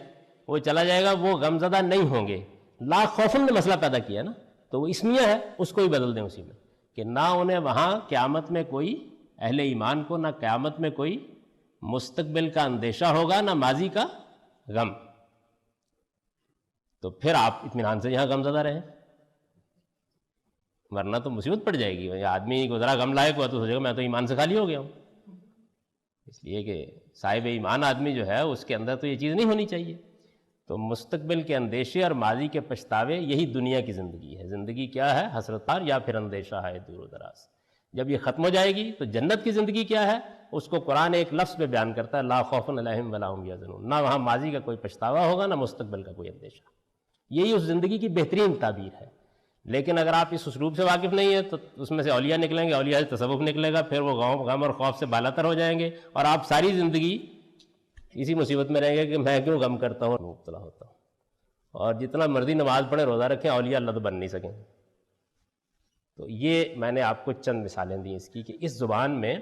وہ چلا جائے گا، وہ غمزدہ نہیں ہوں گے۔ لا خوفن نے مسئلہ پیدا کیا نا، تو وہ اسمیہ ہے، اس کو ہی بدل دیں اسی میں، کہ نہ انہیں وہاں قیامت میں کوئی اہل ایمان کو نہ قیامت میں کوئی مستقبل کا اندیشہ ہوگا نہ ماضی کا غم، تو پھر آپ اطمینان سے یہاں غمزدہ رہیں، ورنہ تو مصیبت پڑ جائے گی۔ آدمی کو ذرا غم لائق ہوا تو سوچے گا میں تو ایمان سے خالی ہو گیا ہوں، اس لیے کہ صاحب ایمان آدمی جو ہے اس کے اندر تو یہ چیز نہیں ہونی چاہیے۔ تو مستقبل کے اندیشے اور ماضی کے پچھتاوے، یہی دنیا کی زندگی ہے۔ زندگی کیا ہے؟ حسرتار یا پھر اندیشہ ہے دور و دراز۔ جب یہ ختم ہو جائے گی تو جنت کی زندگی کیا ہے؟ اس کو قرآن ایک لفظ میں بیان کرتا ہے، لا خوف علیہم ولا هم یحزنون، نہ وہاں ماضی کا کوئی پچھتاوا ہوگا نہ مستقبل کا کوئی اندیشہ۔ یہی اس زندگی کی بہترین تعبیر ہے۔ لیکن اگر آپ اس اسلوب سے واقف نہیں ہیں تو اس میں سے اولیاء نکلیں گے، اولیاء سے تصوف نکلے گا، پھر وہ غم اور خوف سے بالاتر ہو جائیں گے، اور آپ ساری زندگی اسی مصیبت میں رہیں گے کہ میں کیوں غم کرتا ہوں، مبتلا ہوتا ہوں۔ اور جتنا مرضی نماز پڑھیں، روزہ رکھیں، اولیاء اللہ تو بن نہیں سکیں۔ تو یہ میں نے آپ کو چند مثالیں دی اس کی کہ اس زبان میں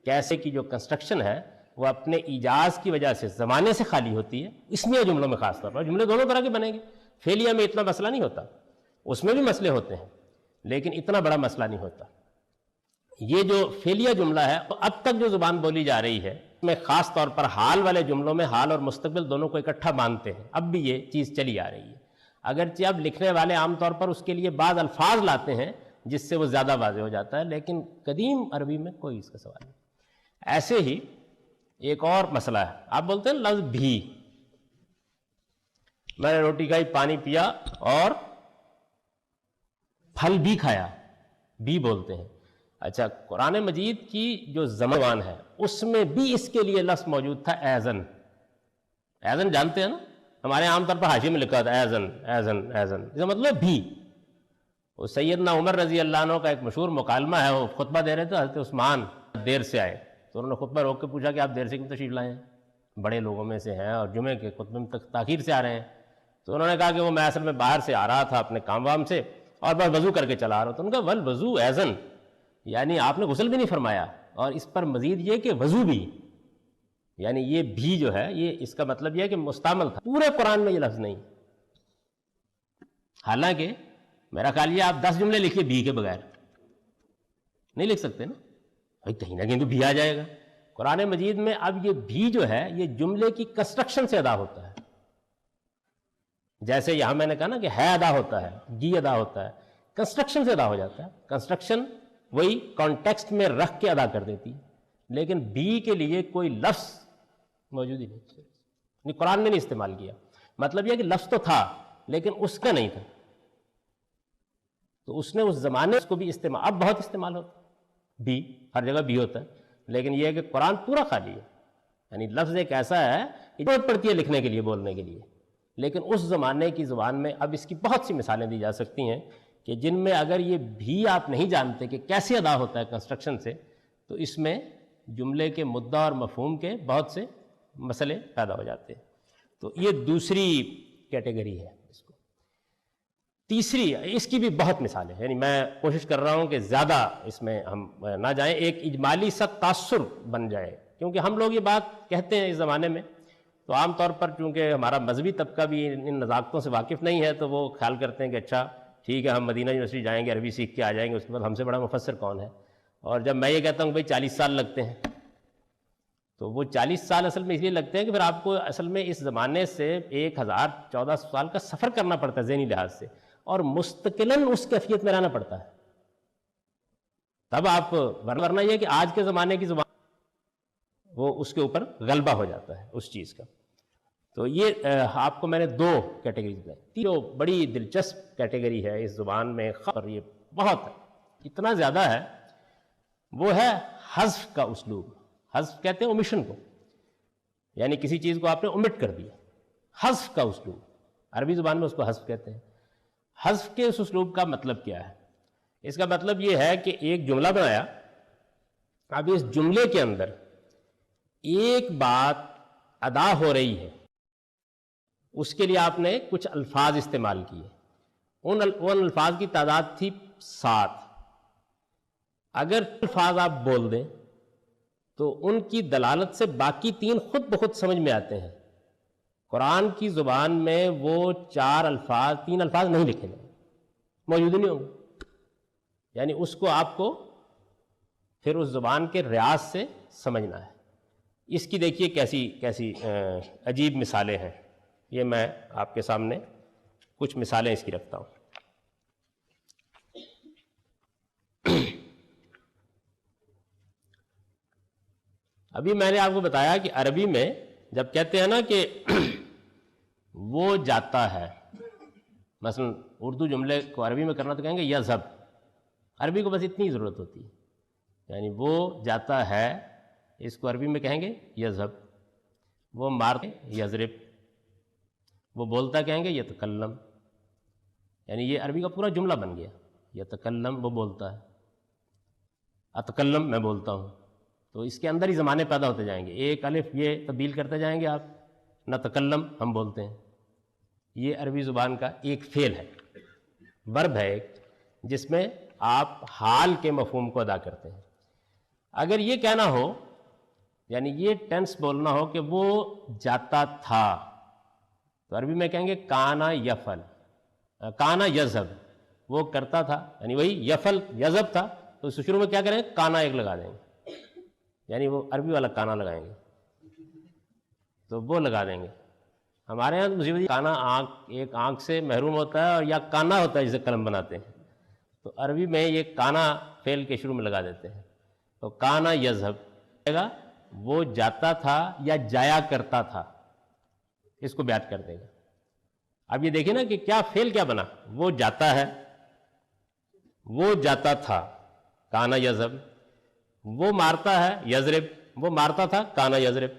کیسے کی جو کنسٹرکشن ہے وہ اپنے ایجاز کی وجہ سے زمانے سے خالی ہوتی ہے، اسمیہ جملوں میں خاص طور پر۔ جملے دونوں طرح کے بنیں گے، فعلیہ میں اتنا مسئلہ نہیں ہوتا، اس میں بھی مسئلے ہوتے ہیں لیکن اتنا بڑا مسئلہ نہیں ہوتا۔ یہ جو فعلیہ جملہ ہے اب تک جو زبان بولی جا رہی ہے میں خاص طور پر حال والے جملوں میں حال اور مستقبل دونوں کو اکٹھا باندھتے ہیں، اب بھی یہ چیز چلی آ رہی ہے، اگرچہ اب لکھنے والے عام طور پر اس کے لیے بعض الفاظ لاتے ہیں جس سے وہ زیادہ واضح ہو جاتا ہے، لیکن قدیم عربی میں کوئی اس کا سوال نہیں۔ ایسے ہی ایک اور مسئلہ ہے، آپ بولتے ہیں لفظ بھی، میں نے روٹی کھائی، پانی پیا اور پھل بھی کھایا، بھی بولتے ہیں۔ اچھا، قرآن مجید کی جو زبان ہے اس میں بھی اس کے لیے لفظ موجود تھا ایزن۔ ایزن جانتے ہیں نا، ہمارے عام طور پر حاشیے میں لکھا تھا ایزن ایزن ایزن، اس کا مطلب بھی۔ وہ سیدنا عمر رضی اللہ عنہ کا ایک مشہور مکالمہ ہے، وہ خطبہ دے رہے تھے، حضرت عثمان دیر سے آئے تو انہوں نے خطبہ روک کے پوچھا کہ آپ دیر سے کیوں تشریف لائے ہیں؟ بڑے لوگوں میں سے ہیں اور جمعے کے خطبے میں تاخیر سے آ رہے ہیں۔ تو انہوں نے کہا کہ وہ میں اصل میں باہر سے آ رہا تھا اپنے کام وام سے اور بس وضو کر کے چلا رہا ہوں۔ تو ان کا والوضو ایزن، یعنی آپ نے غسل بھی نہیں فرمایا، اور اس پر مزید یہ کہ وضو بھی، یعنی یہ بھی جو ہے یہ اس کا مطلب یہ ہے کہ مستعمل تھا۔ پورے قرآن میں یہ لفظ نہیں، حالانکہ میرا خیال یہ آپ 10 جملے لکھیے بھی کے بغیر نہیں لکھ سکتے نا، بھائی کہیں نہ کہیں تو بھی آ جائے گا۔ قرآن مجید میں اب یہ بھی جو ہے یہ جملے کی کنسٹرکشن سے ادا ہوتا ہے، جیسے یہاں میں نے کہا نا کہ ہے ادا ہوتا ہے، گی ادا ہوتا ہے، کنسٹرکشن سے ادا ہو جاتا ہے۔ کنسٹرکشن وہی کانٹیکسٹ میں رکھ کے ادا کر دیتی ہے، لیکن بھی کے لیے کوئی لفظ موجود ہی نہیں، قرآن میں نہیں استعمال کیا۔ مطلب یہ کہ لفظ تو تھا لیکن اس کا نہیں تھا، تو اس نے اس زمانے اس کو بھی استعمال، اب بہت استعمال ہوتا ہے بھی، ہر جگہ بھی ہوتا ہے، لیکن یہ ہے کہ قرآن پورا خالی ہے، یعنی لفظ ایک ایسا ہے کہ ضرورت پڑتی ہے لکھنے کے لیے، بولنے کے لیے، لیکن اس زمانے کی زبان میں اب اس کی بہت سی مثالیں دی جا سکتی ہیں کہ جن میں اگر یہ بھی آپ نہیں جانتے کہ کیسے ادا ہوتا ہے کنسٹرکشن سے، تو اس میں جملے کے مدعا اور مفہوم کے بہت سے مسئلے پیدا ہو جاتے ہیں۔ تو یہ دوسری کیٹیگری ہے۔ اس کو تیسری، اس کی بھی بہت مثالیں ہیں، یعنی میں کوشش کر رہا ہوں کہ زیادہ اس میں ہم نہ جائیں، ایک اجمالی سا تاثر بن جائے، کیونکہ ہم لوگ یہ بات کہتے ہیں اس زمانے میں تو عام طور پر چونکہ ہمارا مذہبی طبقہ بھی ان نزاکتوں سے واقف نہیں ہے تو وہ خیال کرتے ہیں کہ اچھا ٹھیک ہے ہم مدینہ یونیورسٹی جائیں گے، عربی سیکھ کے آ جائیں گے، اس کے بعد ہم سے بڑا مفسر کون ہے۔ اور جب میں یہ کہتا ہوں کہ بھائی 40 سال لگتے ہیں، تو وہ 40 سال اصل میں اس لیے لگتے ہیں کہ پھر آپ کو اصل میں اس زمانے سے 1014 سال کا سفر کرنا پڑتا ہے ذہنی لحاظ سے، اور مستقلاً اس کیفیت میں رہنا پڑتا ہے، تب آپ، ورنہ یہ کہ آج کے زمانے کی زبان وہ اس کے اوپر غلبہ ہو جاتا ہے اس چیز کا۔ تو یہ آپ کو میں نے 2 کیٹیگریز بتائی۔ جو بڑی دلچسپ کیٹیگری ہے اس زبان میں، اور یہ بہت اتنا زیادہ ہے، وہ ہے حذف کا اسلوب۔ حذف کہتے ہیں اومیشن کو، یعنی کسی چیز کو آپ نے اومٹ کر دیا، حذف کا اسلوب، عربی زبان میں اس کو حذف کہتے ہیں۔ حذف کے اس اسلوب کا مطلب کیا ہے؟ اس کا مطلب یہ ہے کہ ایک جملہ بنایا، اب اس جملے کے اندر ایک بات ادا ہو رہی ہے، اس کے لیے آپ نے کچھ الفاظ استعمال کیے، ان الفاظ کی تعداد تھی 7۔ اگر الفاظ آپ بول دیں تو ان کی دلالت سے باقی تین خود بخود سمجھ میں آتے ہیں. قرآن کی زبان میں وہ تین الفاظ نہیں لکھے گئے، موجود نہیں ہوں گے. یعنی اس کو آپ کو پھر اس زبان کے ریاض سے سمجھنا ہے. اس کی دیکھیے کیسی عجیب مثالیں ہیں. یہ میں آپ کے سامنے کچھ مثالیں اس کی رکھتا ہوں. ابھی میں نے آپ کو بتایا کہ عربی میں جب کہتے ہیں نا کہ وہ جاتا ہے، مثلا اردو جملے کو عربی میں کرنا تو کہیں گے یذهب. عربی کو بس اتنی ضرورت ہوتی ہے، یعنی وہ جاتا ہے، اس کو عربی میں کہیں گے یذهب. وہ مارتا یضرب، وہ بولتا کہیں گے یتکلم. یعنی یہ عربی کا پورا جملہ بن گیا. یتکلم وہ بولتا ہے، اتکلم میں بولتا ہوں. تو اس کے اندر ہی زمانے پیدا ہوتے جائیں گے. ایک الف یہ تبدیل کرتے جائیں گے آپ، نتکلم ہم بولتے ہیں. یہ عربی زبان کا ایک فعل ہے، ورب ہے ایک، جس میں آپ حال کے مفہوم کو ادا کرتے ہیں. اگر یہ کہنا ہو، یعنی یہ ٹینس بولنا ہو کہ وہ جاتا تھا، تو عربی میں کہیں گے کانا یفل، کانا یذهب، وہ کرتا تھا. یعنی وہی یفل یذهب تھا، تو اس شروع میں کیا کریں گے، کانا ایک لگا دیں گے. یعنی وہ عربی والا کانا لگائیں گے، تو وہ لگا دیں گے. ہمارے یہاں مصیبت کانا ایک آنکھ سے محروم ہوتا ہے، اور یا کانا ہوتا ہے جسے قلم بناتے ہیں. تو عربی میں یہ کانا فعل کے شروع میں لگا دیتے ہیں. تو کانا یذهب، وہ جاتا تھا یا جایا کرتا تھا، اس کو بیان کر دے گا. اب یہ دیکھیں نا کہ کیا فعل کیا بنا، وہ جاتا ہے، وہ جاتا تھا، کانا یذهب. وہ مارتا ہے یضرب، وہ مارتا تھا، کانا یضرب.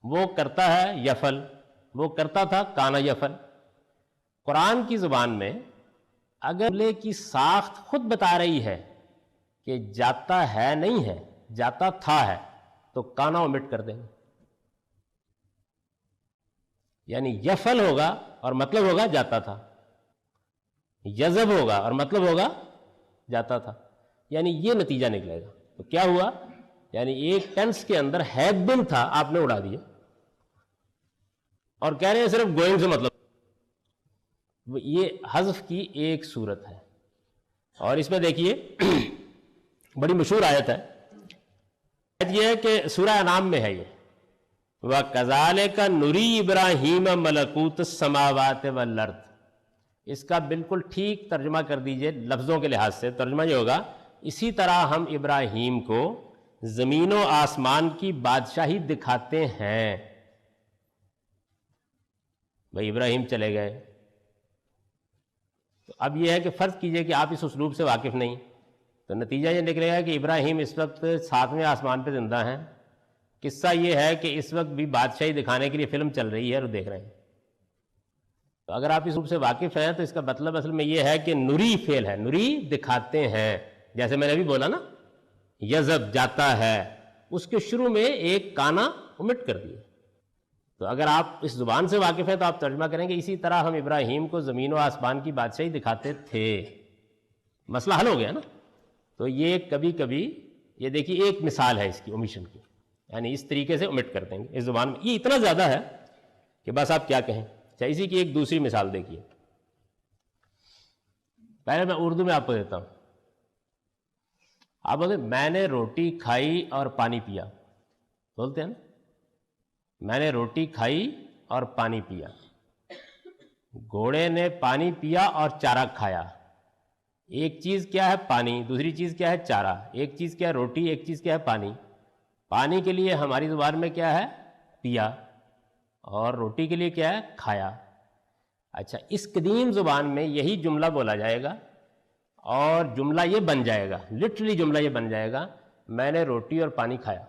وہ کرتا ہے یفل، وہ کرتا تھا، کانا یفل. قرآن کی زبان میں اگر جملے کی ساخت خود بتا رہی ہے کہ جاتا ہے نہیں ہے، جاتا تھا ہے، تو کانا اومٹ کر دیں گے. یعنی یفل ہوگا اور مطلب ہوگا جاتا تھا، یذهب ہوگا اور مطلب ہوگا جاتا تھا. یعنی یہ نتیجہ نکلے گا. تو کیا ہوا، یعنی ایک ٹینس کے اندر ہیڈ بن تھا، آپ نے اڑا دیا، اور کہہ رہے ہیں صرف گوئنگ سے مطلب. یہ حذف کی ایک صورت ہے. اور اس میں دیکھیے بڑی مشہور آیت ہے. یہ ہے کہ سورہ انعام میں ہے یہ، وَكَذَلِكَ نُرِي إِبْرَاهِيمَ مَلَكُوتَ السَّمَاوَاتِ وَالْأَرْضِ. اس کا بالکل ٹھیک ترجمہ کر دیجئے لفظوں کے لحاظ سے. ترجمہ یہ ہوگا، اسی طرح ہم ابراہیم کو زمین و آسمان کی بادشاہی دکھاتے ہیں. بھائی ابراہیم چلے گئے، تو اب یہ ہے کہ فرض کیجئے کہ آپ اس اسلوب سے واقف نہیں، تو نتیجہ یہ نکلے گا کہ ابراہیم اس وقت 7ویں آسمان پہ زندہ ہیں. قصہ یہ ہے کہ اس وقت بھی بادشاہی دکھانے کے لیے فلم چل رہی ہے اور دیکھ رہے ہیں. تو اگر آپ اس روپ سے واقف ہیں تو اس کا مطلب اصل میں یہ ہے کہ نوری فعل ہے، نوری دکھاتے ہیں. جیسے میں نے ابھی بولا نا، یذهب جاتا ہے، اس کے شروع میں ایک کانا اومٹ کر دیا. تو اگر آپ اس زبان سے واقف ہیں تو آپ ترجمہ کریں گے اسی طرح ہم ابراہیم کو زمین و آسمان کی بادشاہی دکھاتے تھے. مسئلہ حل ہو گیا نا. تو یہ کبھی کبھی، یہ دیکھیے ایک مثال ہے اس کی اومیشن کی، یعنی اس طریقے سے اومٹ کر دیں گے اس زبان میں. یہ اتنا زیادہ ہے کہ بس آپ کیا کہیں. اچھا، اسی کی ایک دوسری مثال دیکھیے. پہلے میں اردو میں آپ کو دیتا ہوں. آپ بولتے میں نے روٹی کھائی اور پانی پیا، بولتے ہیں نا، میں نے روٹی کھائی اور پانی پیا. گھوڑے نے پانی پیا اور چارہ کھایا. ایک چیز کیا ہے پانی، دوسری چیز کیا ہے چارہ. ایک چیز کیا ہے روٹی، ایک چیز کیا ہے پانی. پانی کے لیے ہماری زبان میں کیا ہے پیا، اور روٹی کے لیے کیا ہے کھایا. اچھا، اس قدیم زبان میں یہی جملہ بولا جائے گا اور جملہ یہ بن جائے گا، لٹرلی جملہ یہ بن جائے گا، میں نے روٹی اور پانی کھایا.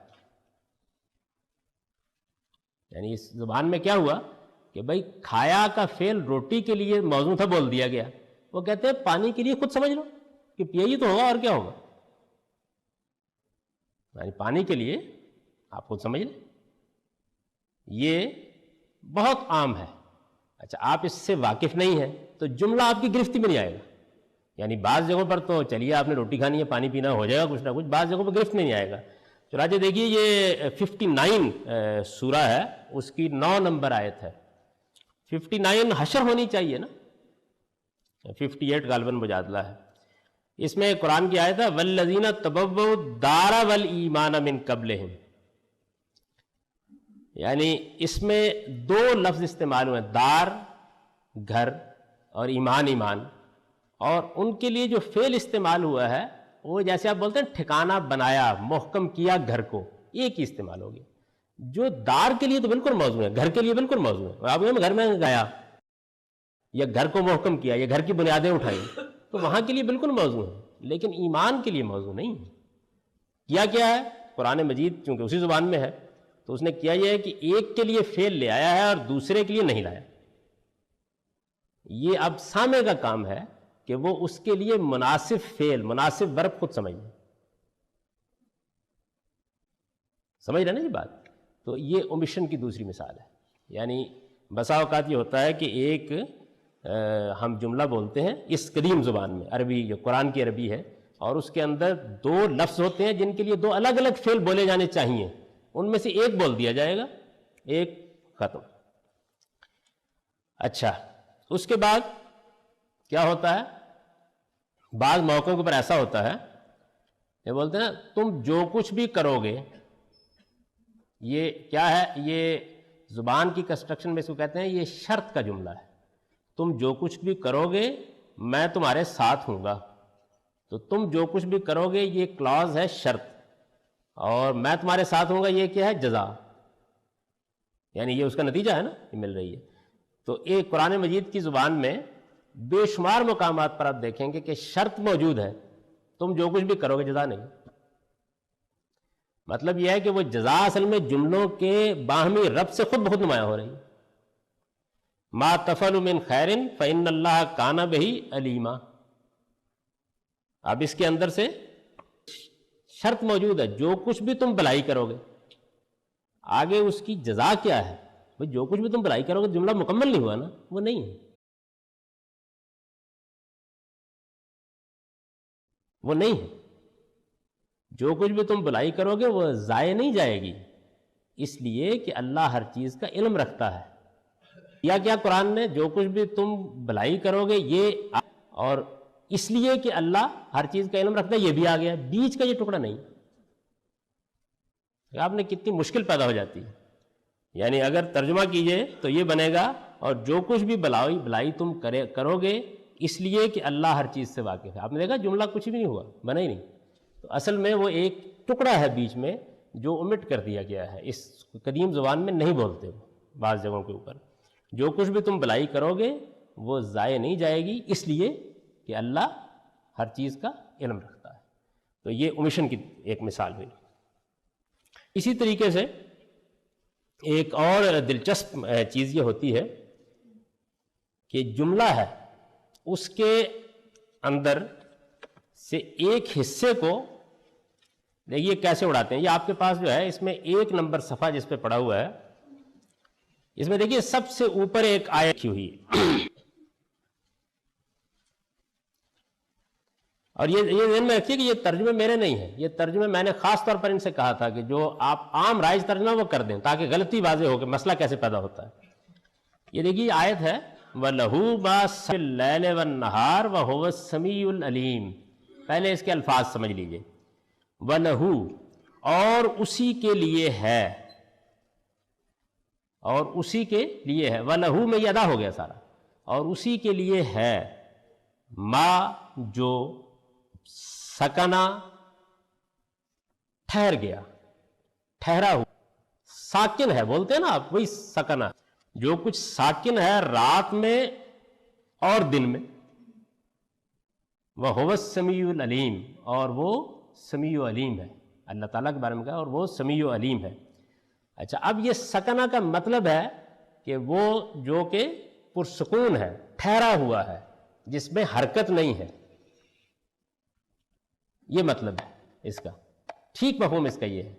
یعنی اس زبان میں کیا ہوا کہ بھائی کھایا کا فعل روٹی کے لیے موزوں تھا، بول دیا گیا. وہ کہتے ہیں پانی کے لیے خود سمجھ لو کہ پیا ہی تو ہوگا اور کیا ہوگا. یعنی پانی کے لیے آپ خود سمجھ لیں. یہ بہت عام ہے. اچھا، آپ اس سے واقف نہیں ہیں تو جملہ آپ کی گرفتی میں نہیں آئے گا. یعنی بعض جگہوں پر تو چلیے آپ نے روٹی کھانی ہے، پانی پینا ہو جائے گا کچھ نہ کچھ، بعض جگہوں پر گرفت میں نہیں آئے گا. چنانچہ دیکھیے یہ 59 سورہ ہے، اس کی 9 نمبر آیت ہے۔ 59 حشر ہونی چاہیے نا، 58 غالباً مجادلہ ہے۔ اس میں قرآن کی آیت ہے والذین تبوؤا الدار والایمان من قبلہم، یعنی اس میں 2 لفظ استعمال ہوئے، دار گھر اور ایمان ایمان، اور ان کے لیے جو فعل استعمال ہوا ہے وہ جیسے آپ بولتے ہیں ٹھکانہ بنایا، محکم کیا گھر کو، ایک ہی استعمال ہو گیا۔ جو دار کے لیے تو بالکل موضوع ہے، گھر کے لیے بالکل موضوع ہے۔ آپ گھر میں گیا یا گھر کو محکم کیا یا گھر کی بنیادیں اٹھائیں تو وہاں کے لیے بالکل موضوع ہے، لیکن ایمان کے لیے موضوع نہیں ہے۔ کیا ہے قرآن مجید چونکہ اسی زبان میں ہے تو اس نے کیا یہ ہے کہ ایک کے لیے فعل لے آیا ہے اور دوسرے کے لیے نہیں لایا۔ یہ اب سامع کا کام ہے کہ وہ اس کے لیے مناسب فعل، مناسب ورب خود سمجھ لیں۔ سمجھ رہے نا یہ بات؟ تو یہ اومیشن کی دوسری مثال ہے۔ یعنی بسا اوقات یہ ہوتا ہے کہ ایک ہم جملہ بولتے ہیں اس قدیم زبان میں، عربی یا قرآن کی عربی ہے، اور اس کے اندر 2 لفظ ہوتے ہیں جن کے لیے 2 الگ الگ فعل بولے جانے چاہیے، ان میں سے ایک بول دیا جائے گا، ایک ختم۔ اچھا، اس کے بعد کیا ہوتا ہے؟ بعض موقعوں پر ایسا ہوتا ہے یہ بولتے ہیں تم جو کچھ بھی کرو گے، یہ کیا ہے؟ یہ زبان کی کنسٹرکشن میں اس کو کہتے ہیں یہ شرط کا جملہ ہے۔ تم جو کچھ بھی کرو گے میں تمہارے ساتھ ہوں گا، تو تم جو کچھ بھی کرو گے یہ کلاز ہے شرط، اور میں تمہارے ساتھ ہوں گا یہ کیا ہے؟ جزا، یعنی یہ اس کا نتیجہ ہے نا، یہ مل رہی ہے۔ تو ایک قرآن مجید کی زبان میں بے شمار مقامات پر آپ دیکھیں گے کہ شرط موجود ہے، تم جو کچھ بھی کرو گے جزا نہیں۔ مطلب یہ ہے کہ وہ جزا اصل میں جملوں کے باہمی ربط سے خود بخود نمایاں ہو رہی ہے۔ ما تفعلوا من خیر فإن اللہ کان بہ علیما، اب اس کے اندر سے شرط موجود ہے، جو کچھ بھی تم بھلائی کرو گے، آگے اس کی جزا کیا ہے؟ بھئی جو کچھ بھی تم بھلائی کرو گے جملہ مکمل نہیں ہوا نا، وہ نہیں ہے، وہ نہیں ہے۔ جو کچھ بھی تم بھلائی کرو گے وہ ضائع نہیں جائے گی، اس لیے کہ اللہ ہر چیز کا علم رکھتا ہے۔ یا کیا قرآن نے جو کچھ بھی تم بھلائی کرو گے یہ، اور اس لیے کہ اللہ ہر چیز کا علم رکھتا ہے، یہ بھی آ گیا، بیچ کا یہ ٹکڑا نہیں۔ آپ نے کتنی مشکل پیدا ہو جاتی ہے۔ یعنی اگر ترجمہ کیجئے تو یہ بنے گا اور جو کچھ بھی بھلائی تم کرو گے اس لیے کہ اللہ ہر چیز سے واقف ہے۔ آپ نے دیکھا جملہ کچھ بھی نہیں ہوا، بنا ہی نہیں۔ تو اصل میں وہ ایک ٹکڑا ہے بیچ میں جو omit کر دیا گیا ہے، اس قدیم زبان میں نہیں بولتے وہ بعض جگہوں کے اوپر۔ جو کچھ بھی تم بھلائی کرو گے وہ ضائع نہیں جائے گی، اس لیے کہ اللہ ہر چیز کا علم رکھتا ہے۔ تو یہ اومیشن کی ایک مثال ہوئی۔ اسی طریقے سے ایک اور دلچسپ چیز یہ ہوتی ہے کہ جملہ ہے اس کے اندر سے ایک حصے کو دیکھیے کیسے اڑاتے ہیں۔ یہ آپ کے پاس جو ہے اس میں 1 نمبر صفحہ جس پہ پڑا ہوا ہے، اس میں دیکھیے سب سے اوپر ایک آیت لکھی ہوئی ہے، اور یہ ذہن میں رکھیے کہ یہ ترجمے میرے نہیں ہیں، یہ ترجمے میں نے خاص طور پر ان سے کہا تھا کہ جو آپ عام رائج ترجمہ وہ کر دیں تاکہ غلطی واضح ہو کہ مسئلہ کیسے پیدا ہوتا ہے۔ یہ دیکھیے آیت ہے وَلَهُ مَا فِي اللَّيْلِ وَالنَّهَارِ وَهُوَ السَّمِيعُ الْعَلِيمُ۔ پہلے اس کے الفاظ سمجھ لیجئے، وَلَهُ اور اسی کے لیے ہے، اور اسی کے لیے ہے، وَلَهُ میں یہ ادا ہو گیا سارا، اور اسی کے لیے ہے ما جو سکنا ٹھہر گیا، ٹھہرا ہوا، ساکن ہے بولتے ہیں نا آپ، وہی سکنا، جو کچھ ساکن ہے رات میں اور دن میں، وَهُوَ السَّمِيعُ الْعَلِيمُ اور وہ سمیع و علیم ہے، اللہ تعالیٰ کے بارے میں کہا اور وہ سمیع و علیم ہے۔ اچھا، اب یہ سکنا کا مطلب ہے کہ وہ جو کہ پرسکون ہے، ٹھہرا ہوا ہے، جس میں حرکت نہیں ہے، یہ مطلب ہے اس کا، ٹھیک مفہوم اس کا یہ ہے۔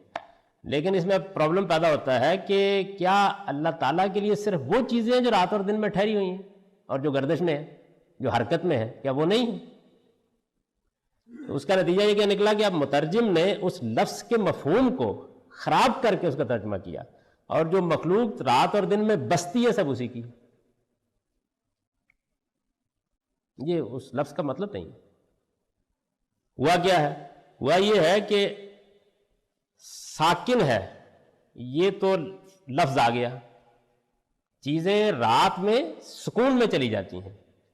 لیکن اس میں پرابلم پیدا ہوتا ہے کہ کیا اللہ تعالیٰ کے لیے صرف وہ چیزیں ہیں جو رات اور دن میں ٹھہری ہوئی ہیں اور جو گردش میں ہے، جو حرکت میں ہے، کیا وہ نہیں ہے؟ تو اس کا نتیجہ یہ کیا نکلا کہ اب مترجم نے اس لفظ کے مفہوم کو خراب کر کے اس کا ترجمہ کیا، اور جو مخلوق رات اور دن میں بستی ہے سب اسی کی، یہ اس لفظ کا مطلب نہیں۔ ہوا کیا ہے؟ ہوا یہ ہے کہ ساکن ہے، یہ تو لفظ آ گیا، چیزیں رات میں سکون میں چلی جاتی ہیں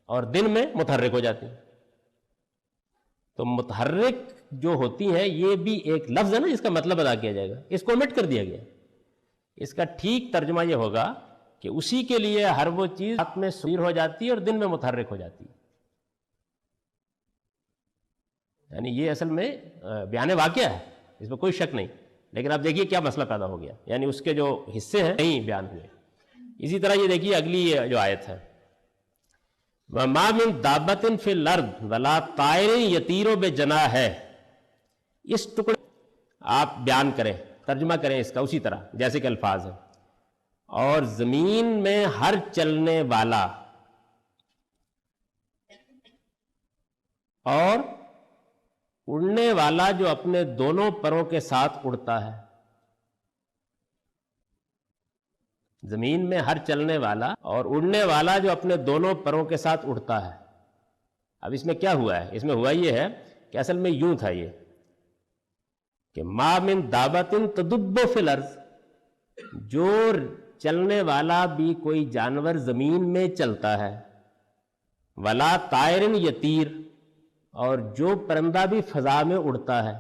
اور دن میں متحرک ہو جاتی ہیں۔ تو متحرک جو ہوتی ہیں یہ بھی ایک لفظ ہے نا، اس کا مطلب ادا کیا جائے گا، اس کو omit کر دیا گیا۔ اس کا ٹھیک ترجمہ یہ ہوگا کہ اسی کے لیے ہر وہ چیز رات میں سیر ہو جاتی ہے اور دن میں متحرک ہو جاتی ہے۔ یعنی یہ اصل میں بیان واقعہ ہے، اس میں کوئی شک نہیں، لیکن اب دیکھیے کیا مسئلہ پیدا ہو گیا، یعنی اس کے جو حصے ہیں نہیں بیان ہوئے۔ اسی طرح یہ دیکھیے اگلی جو آیت ہے، وَمَا مِن دَابَّةٍ فِي الْأَرْضِ وَلَا طَائِرٍ يَطِيرُ بِجَنَاحِهِ، اس ٹکڑے آپ بیان کریں، ترجمہ کریں اس کا اسی طرح جیسے کہ الفاظ ہیں، اور زمین میں ہر چلنے والا اور اڑنے والا جو اپنے دونوں پروں کے ساتھ اڑتا ہے۔ زمین میں ہر چلنے والا اور اڑنے والا جو اپنے دونوں پروں کے ساتھ اڑتا ہے۔ اب اس میں کیا ہوا ہے؟ اس میں ہوا یہ ہے کہ اصل میں یوں تھا یہ کہ ما من دابۃ تدب فی الارض، جو چلنے والا بھی کوئی جانور زمین میں چلتا ہے، ولا طائر یطیر، اور جو پرندہ بھی فضا میں اڑتا ہے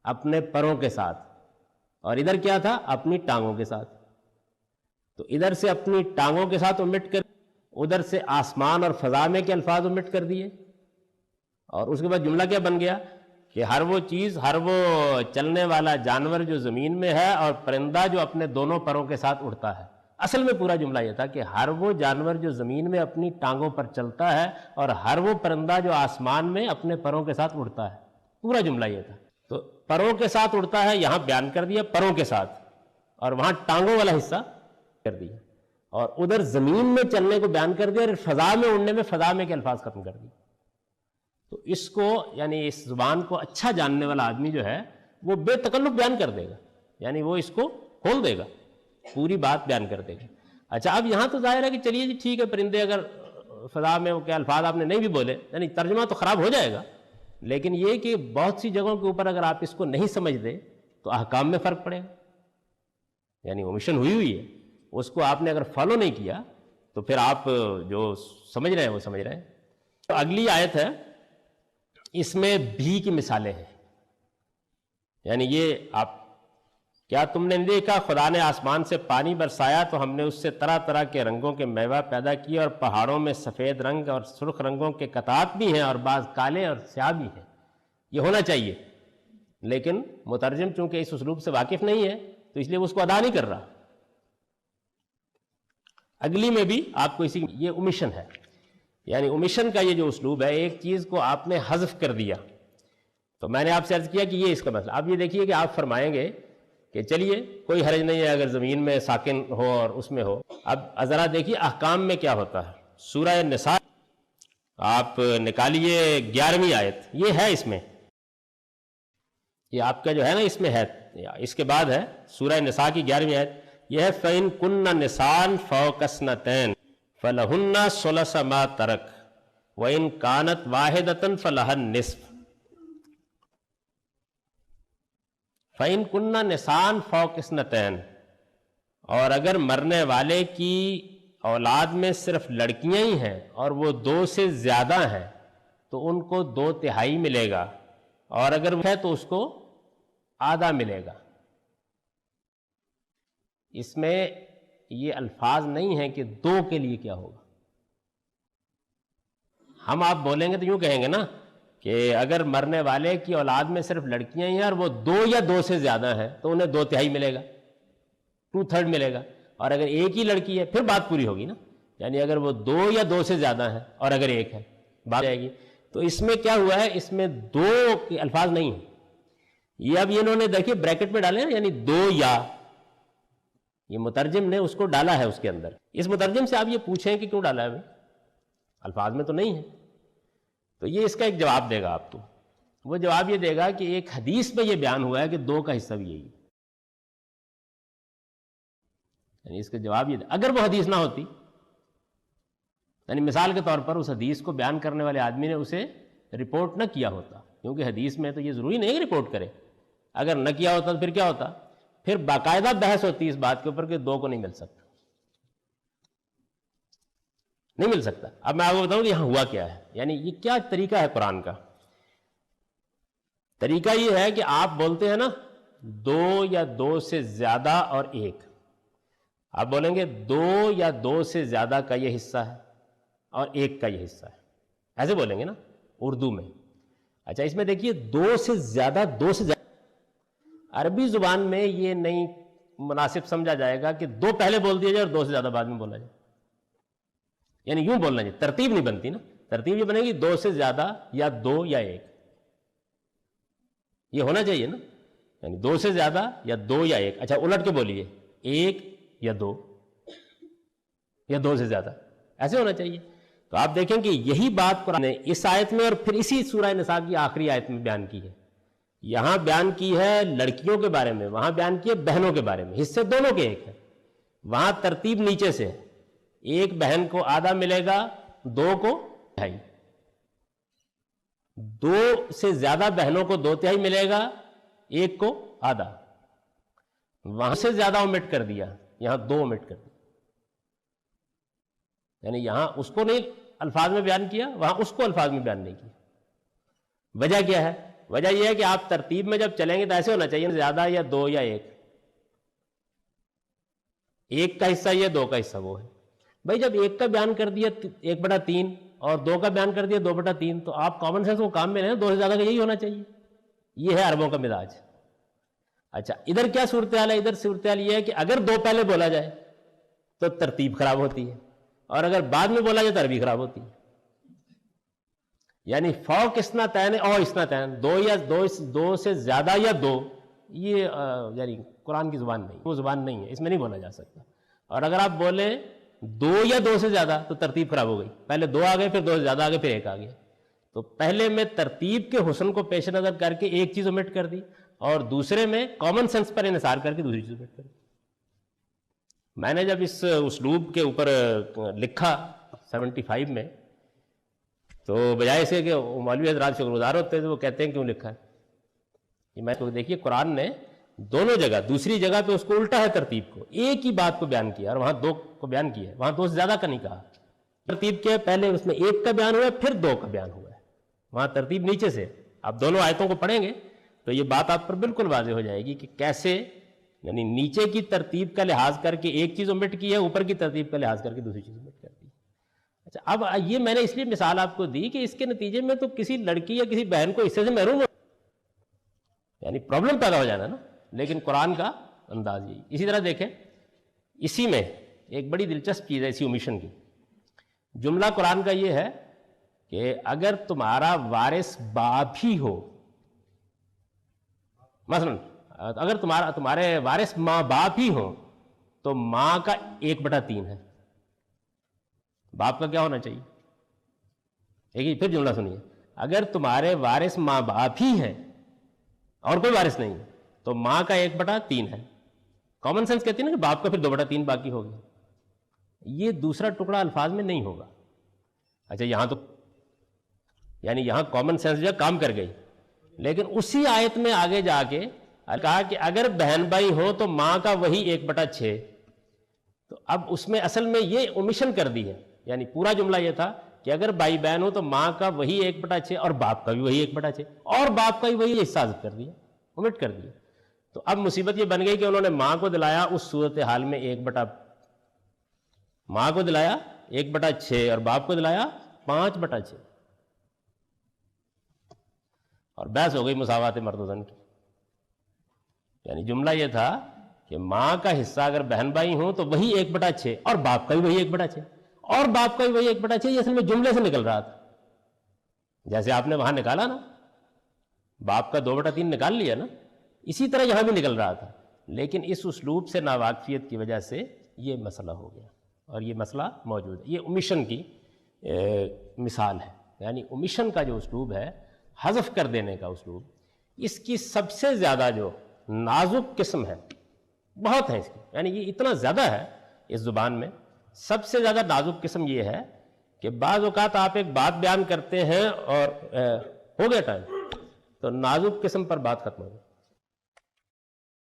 اپنے پروں کے ساتھ، اور ادھر کیا تھا؟ اپنی ٹانگوں کے ساتھ۔ تو ادھر سے اپنی ٹانگوں کے ساتھ omit کر، ادھر سے آسمان اور فضا میں کے الفاظ omit کر دیے، اور اس کے بعد جملہ کیا بن گیا کہ ہر وہ چیز، ہر وہ چلنے والا جانور جو زمین میں ہے اور پرندہ جو اپنے دونوں پروں کے ساتھ اڑتا ہے۔ اصل میں پورا جملہ یہ تھا کہ ہر وہ جانور جو زمین میں اپنی ٹانگوں پر چلتا ہے اور ہر وہ پرندہ جو آسمان میں اپنے پروں کے ساتھ اڑتا ہے، پورا جملہ یہ تھا۔ تو پروں کے ساتھ اڑتا ہے یہاں بیان کر دیا پروں کے ساتھ، اور وہاں ٹانگوں والا حصہ کر دیا، اور ادھر زمین میں چلنے کو بیان کر دیا، اور فضا میں اڑنے میں فضا میں کے الفاظ ختم کر دیے۔ تو اس کو یعنی اس زبان کو اچھا جاننے والا آدمی جو ہے وہ بے تکلف بیان کر دے گا، یعنی وہ اس کو کھول دے گا، پوری بات بیان کر دے گا۔ اچھا اب یہاں تو ظاہر ہے کہ چلیے جی ٹھیک ہے، پرندے اگر فضا میں وہ کیا الفاظ آپ نے نہیں بھی بولے، یعنی ترجمہ تو خراب ہو جائے گا، لیکن یہ کہ بہت سی جگہوں کے اوپر اگر آپ اس کو نہیں سمجھ دے تو احکام میں فرق پڑے گا، یعنی اومیشن ہوئی ہے، اس کو آپ نے اگر فالو نہیں کیا تو پھر آپ جو سمجھ رہے ہیں وہ سمجھ رہے ہیں۔ تو اگلی آیت ہے، اس میں بھی کی مثالیں ہیں، یعنی یہ آپ کیا تم نے دیکھا خدا نے آسمان سے پانی برسایا تو ہم نے اس سے طرح طرح کے رنگوں کے میوہ پیدا کیے، اور پہاڑوں میں سفید رنگ اور سرخ رنگوں کے قطعات بھی ہیں اور بعض کالے اور سیاہ بھی ہیں۔ یہ ہونا چاہیے، لیکن مترجم چونکہ اس اسلوب سے واقف نہیں ہے تو اس لیے وہ اس کو ادا نہیں کر رہا۔ اگلی میں بھی آپ کو اسی، یہ اومیشن ہے، یعنی اومیشن کا یہ جو اسلوب ہے، ایک چیز کو آپ نے حذف کر دیا۔ تو میں نے آپ سے عرض کیا کہ یہ اس کا مسئلہ۔ اب یہ دیکھیے کہ آپ فرمائیں گے کہ چلیے کوئی حرج نہیں ہے اگر زمین میں ساکن ہو اور اس میں ہو۔ اب ذرا دیکھیے احکام میں کیا ہوتا ہے۔ سورہ نساء آپ نکالیے 11ویں آیت، یہ ہے اس میں، یہ آپ کا جو ہے نا اس میں ہے، اس کے بعد ہے سورہ نساء کی 11ویں آیت، یہ ہے فَإِن كُنَّ نِسَاءً فَوْقَ اثْنَتَيْنِ فَلَهُنَّ ثُلُثُ مَا تَرَكَ وَإِن كَانَتْ وَاحِدَةً فَلَهَا النِّصْفُ۔ فَإِن كُنَّ نِسَاءً فَوْقَ اثْنَتَيْنِ، اور اگر مرنے والے کی اولاد میں صرف لڑکیاں ہی ہیں اور وہ 2 سے زیادہ ہیں تو ان کو 2/3 ملے گا، اور اگر ہے تو اس کو آدھا ملے گا۔ اس میں یہ الفاظ نہیں ہیں کہ 2 کے لیے کیا ہوگا۔ ہم آپ بولیں گے تو یوں کہیں گے نا کہ اگر مرنے والے کی اولاد میں صرف لڑکیاں ہی ہیں اور وہ 2 یا 2 سے زیادہ ہیں تو انہیں 2/3 ملے گا، 2/3 ملے گا، اور اگر ایک ہی لڑکی ہے پھر بات پوری ہوگی نا، یعنی اگر وہ 2 یا 2 سے زیادہ ہیں اور اگر ایک ہے بات آئے گی۔ تو اس میں کیا ہوا ہے، اس میں 2 کے الفاظ نہیں ہیں، یہ اب انہوں نے دیکھیے بریکٹ میں ڈالے ہیں، یعنی 2 یا، یہ مترجم نے اس کو ڈالا ہے اس کے اندر۔ اس مترجم سے آپ یہ پوچھیں کہ کیوں ڈالا ہے، الفاظ میں تو نہیں ہے، تو یہ اس کا ایک جواب دے گا آپ کو وہ جواب یہ دے گا کہ ایک حدیث میں یہ بیان ہوا ہے کہ 2 کا حصہ بھی یہی ہے. یعنی اس کا جواب یہ دے. اگر وہ حدیث نہ ہوتی، یعنی مثال کے طور پر اس حدیث کو بیان کرنے والے آدمی نے اسے رپورٹ نہ کیا ہوتا، کیونکہ حدیث میں تو یہ ضروری نہیں کہ رپورٹ کرے، اگر نہ کیا ہوتا تو پھر کیا ہوتا؟ پھر باقاعدہ بحث ہوتی اس بات کے اوپر کہ 2 کو نہیں مل سکتا، نہیں مل سکتا. اب میں آپ کو بتاؤں کہ یہاں ہوا کیا ہے. یعنی یہ کیا طریقہ ہے قرآن کا؟ طریقہ یہ ہے کہ آپ بولتے ہیں نا 2 یا 2 سے زیادہ اور 1، آپ بولیں گے 2 یا 2 سے زیادہ کا یہ حصہ ہے اور 1 کا یہ حصہ ہے، ایسے بولیں گے نا اردو میں. اچھا اس میں دیکھیے 2 سے زیادہ، 2 سے زیادہ عربی زبان میں یہ نہیں مناسب سمجھا جائے گا کہ 2 پہلے بول دیا جائے اور 2 سے زیادہ بعد میں بولا جائے. یعنی یوں بولنا چاہیے، ترتیب نہیں بنتی نا. ترتیب یہ بنے گی 2 سے زیادہ یا 2 یا 1، یہ ہونا چاہیے نا. یعنی 2 سے زیادہ یا 2 یا 1. اچھا الٹ کے بولیے 1 یا 2 یا 2 سے زیادہ، ایسے ہونا چاہیے. تو آپ دیکھیں کہ یہی بات قرآن نے اس آیت میں اور پھر اسی سورہ نساء کی آخری آیت میں بیان کی ہے. یہاں بیان کی ہے لڑکیوں کے بارے میں، وہاں بیان کی ہے بہنوں کے بارے میں. حصے دونوں کے ایک ہیں. وہاں ترتیب نیچے سے ہے، 1 بہن کو آدھا ملے گا، 2 کو 2.5. 2 سے زیادہ بہنوں کو 2/3 ملے گا، 1 کو آدھا. وہاں سے زیادہ اومٹ کر دیا، یہاں 2 اومٹ کر دیا. یعنی یہاں اس کو نہیں الفاظ میں بیان کیا، وہاں اس کو الفاظ میں بیان نہیں کیا. وجہ کیا ہے؟ وجہ یہ ہے کہ آپ ترتیب میں جب چلیں گے تو ایسے ہونا چاہیے زیادہ یا 2 یا 1. 1 کا حصہ یہ، 2 کا حصہ وہ ہے. بھائی جب 1 کا بیان کر دیا 1/3 اور 2 کا بیان کر دیا 2/3، تو آپ کامن سینس کو کام میں لیں، 2 سے زیادہ کا یہی ہونا چاہیے. یہ ہے عربوں کا مزاج. اچھا ادھر کیا صورتحال ہے؟ ادھر صورتحال یہ ہے کہ اگر 2 پہلے بولا جائے تو ترتیب خراب ہوتی ہے، اور اگر بعد میں بولا جائے تو عربی خراب ہوتی ہے. یعنی فوق اثنتین او اثنتین، 2 سے زیادہ یا 2، یہ یعنی قرآن کی زبان نہیں، وہ زبان نہیں ہے، اس میں نہیں بولا جا سکتا. اور اگر آپ بولیں 2 یا 2 سے زیادہ تو ترتیب خراب ہو گئی. پہلے 2 آ گئے، پھر 2 سے زیادہ آ گئے، پھر 1 آ گیا. تو پہلے میں ترتیب کے حسن کو پیش نظر کر کے ایک چیز omit کر دی، اور دوسرے میں کامن سینس پر انحصار کر کے دوسری چیز omit کر دی. میں نے جب اس اسلوب کے اوپر لکھا 75 میں، تو بجائے سے کہ مولوی حضرات شکر گزار ہوتے تھے، وہ کہتے ہیں کیوں لکھا ہے کہ میں تو دیکھیے قرآن نے دونوں جگہ، دوسری جگہ پہ اس کو الٹا ہے ترتیب کو، ایک ہی بات کو بیان کیا، اور وہاں 2 کو بیان کیا ہے، وہاں 2 سے زیادہ کا نہیں کہا. ترتیب کے پہلے اس میں 1 کا بیان ہوا ہے، پھر 2 کا بیان ہوا ہے. وہاں ترتیب نیچے سے. آپ دونوں آیتوں کو پڑھیں گے تو یہ بات آپ پر بالکل واضح ہو جائے گی کہ کیسے یعنی نیچے کی ترتیب کا لحاظ کر کے ایک چیز omit کی ہے، اوپر کی ترتیب کا لحاظ کر کے دوسری چیز omit کر دی. اچھا اب یہ میں نے اس لیے مثال آپ کو دی کہ اس کے نتیجے میں تو کسی لڑکی یا کسی بہن کو حصے سے محروم ہو، یعنی پرابلم پیدا ہو جانا نا. لیکن قرآن کا انداز یہی. اسی طرح دیکھیں اسی میں ایک بڑی دلچسپ چیز ہے اسی اومیشن کی. جملہ قرآن کا یہ ہے کہ اگر تمہارا وارث باپ ہی ہو، مثلا اگر تمہارے وارث ماں باپ ہی ہو تو ماں کا 1/3 ہے. باپ کا کیا ہونا چاہیے؟ ایک ہی. پھر جملہ سنیے، اگر تمہارے وارث ماں باپ ہی ہے اور کوئی وارث نہیں تو ماں کا 1/3 ہے. کامن سینس کہتی ہے نا کہ باپ کا پھر 2/3 باقی ہو گیا. یہ دوسرا ٹکڑا الفاظ میں نہیں ہوگا. اچھا یہاں تو یعنی یہاں کامن سینس جو کام کر گئی، لیکن اسی آیت میں آگے جا کے کہا کہ اگر بہن بھائی ہو تو ماں کا وہی 1/6. تو اب اس میں اصل میں یہ اومیشن کر دی ہے. یعنی پورا جملہ یہ تھا کہ اگر بھائی بہن ہو تو ماں کا وہی 1/6 اور باپ کا بھی وہی 1/6 اور باپ کا بھی وہی حصہ حذف کر دیا، omit کر دیا. تو اب مصیبت یہ بن گئی کہ انہوں نے ماں کو دلایا اس صورتحال میں ماں کو دلایا 1/6 اور باپ کو دلایا 5/6، اور بحث ہو گئی مساوات مرد و زن کی. یعنی جملہ یہ تھا کہ ماں کا حصہ اگر بہن بھائی ہوں تو وہی 1/6 اور باپ کا بھی وہی 1/6 اور باپ کا بھی وہی 1/6. یہ اصل میں جملے سے نکل رہا تھا، جیسے آپ نے وہاں نکالا نا، باپ کا 2/3 نکال لیا نا، اسی طرح یہاں بھی نکل رہا تھا. لیکن اس اسلوب سے ناواقفیت کی وجہ سے یہ مسئلہ ہو گیا، اور یہ مسئلہ موجود ہے. یہ اومیشن کی مثال ہے. یعنی اومیشن کا جو اسلوب ہے حذف کر دینے کا اسلوب، اس کی سب سے زیادہ جو نازک قسم ہے، بہت ہے اس کی، یعنی یہ اتنا زیادہ ہے اس زبان میں، سب سے زیادہ نازک قسم یہ ہے کہ بعض اوقات آپ ایک بات بیان کرتے ہیں اور ہو گیا ٹائم، تو نازک قسم پر بات ختم ہو گئی.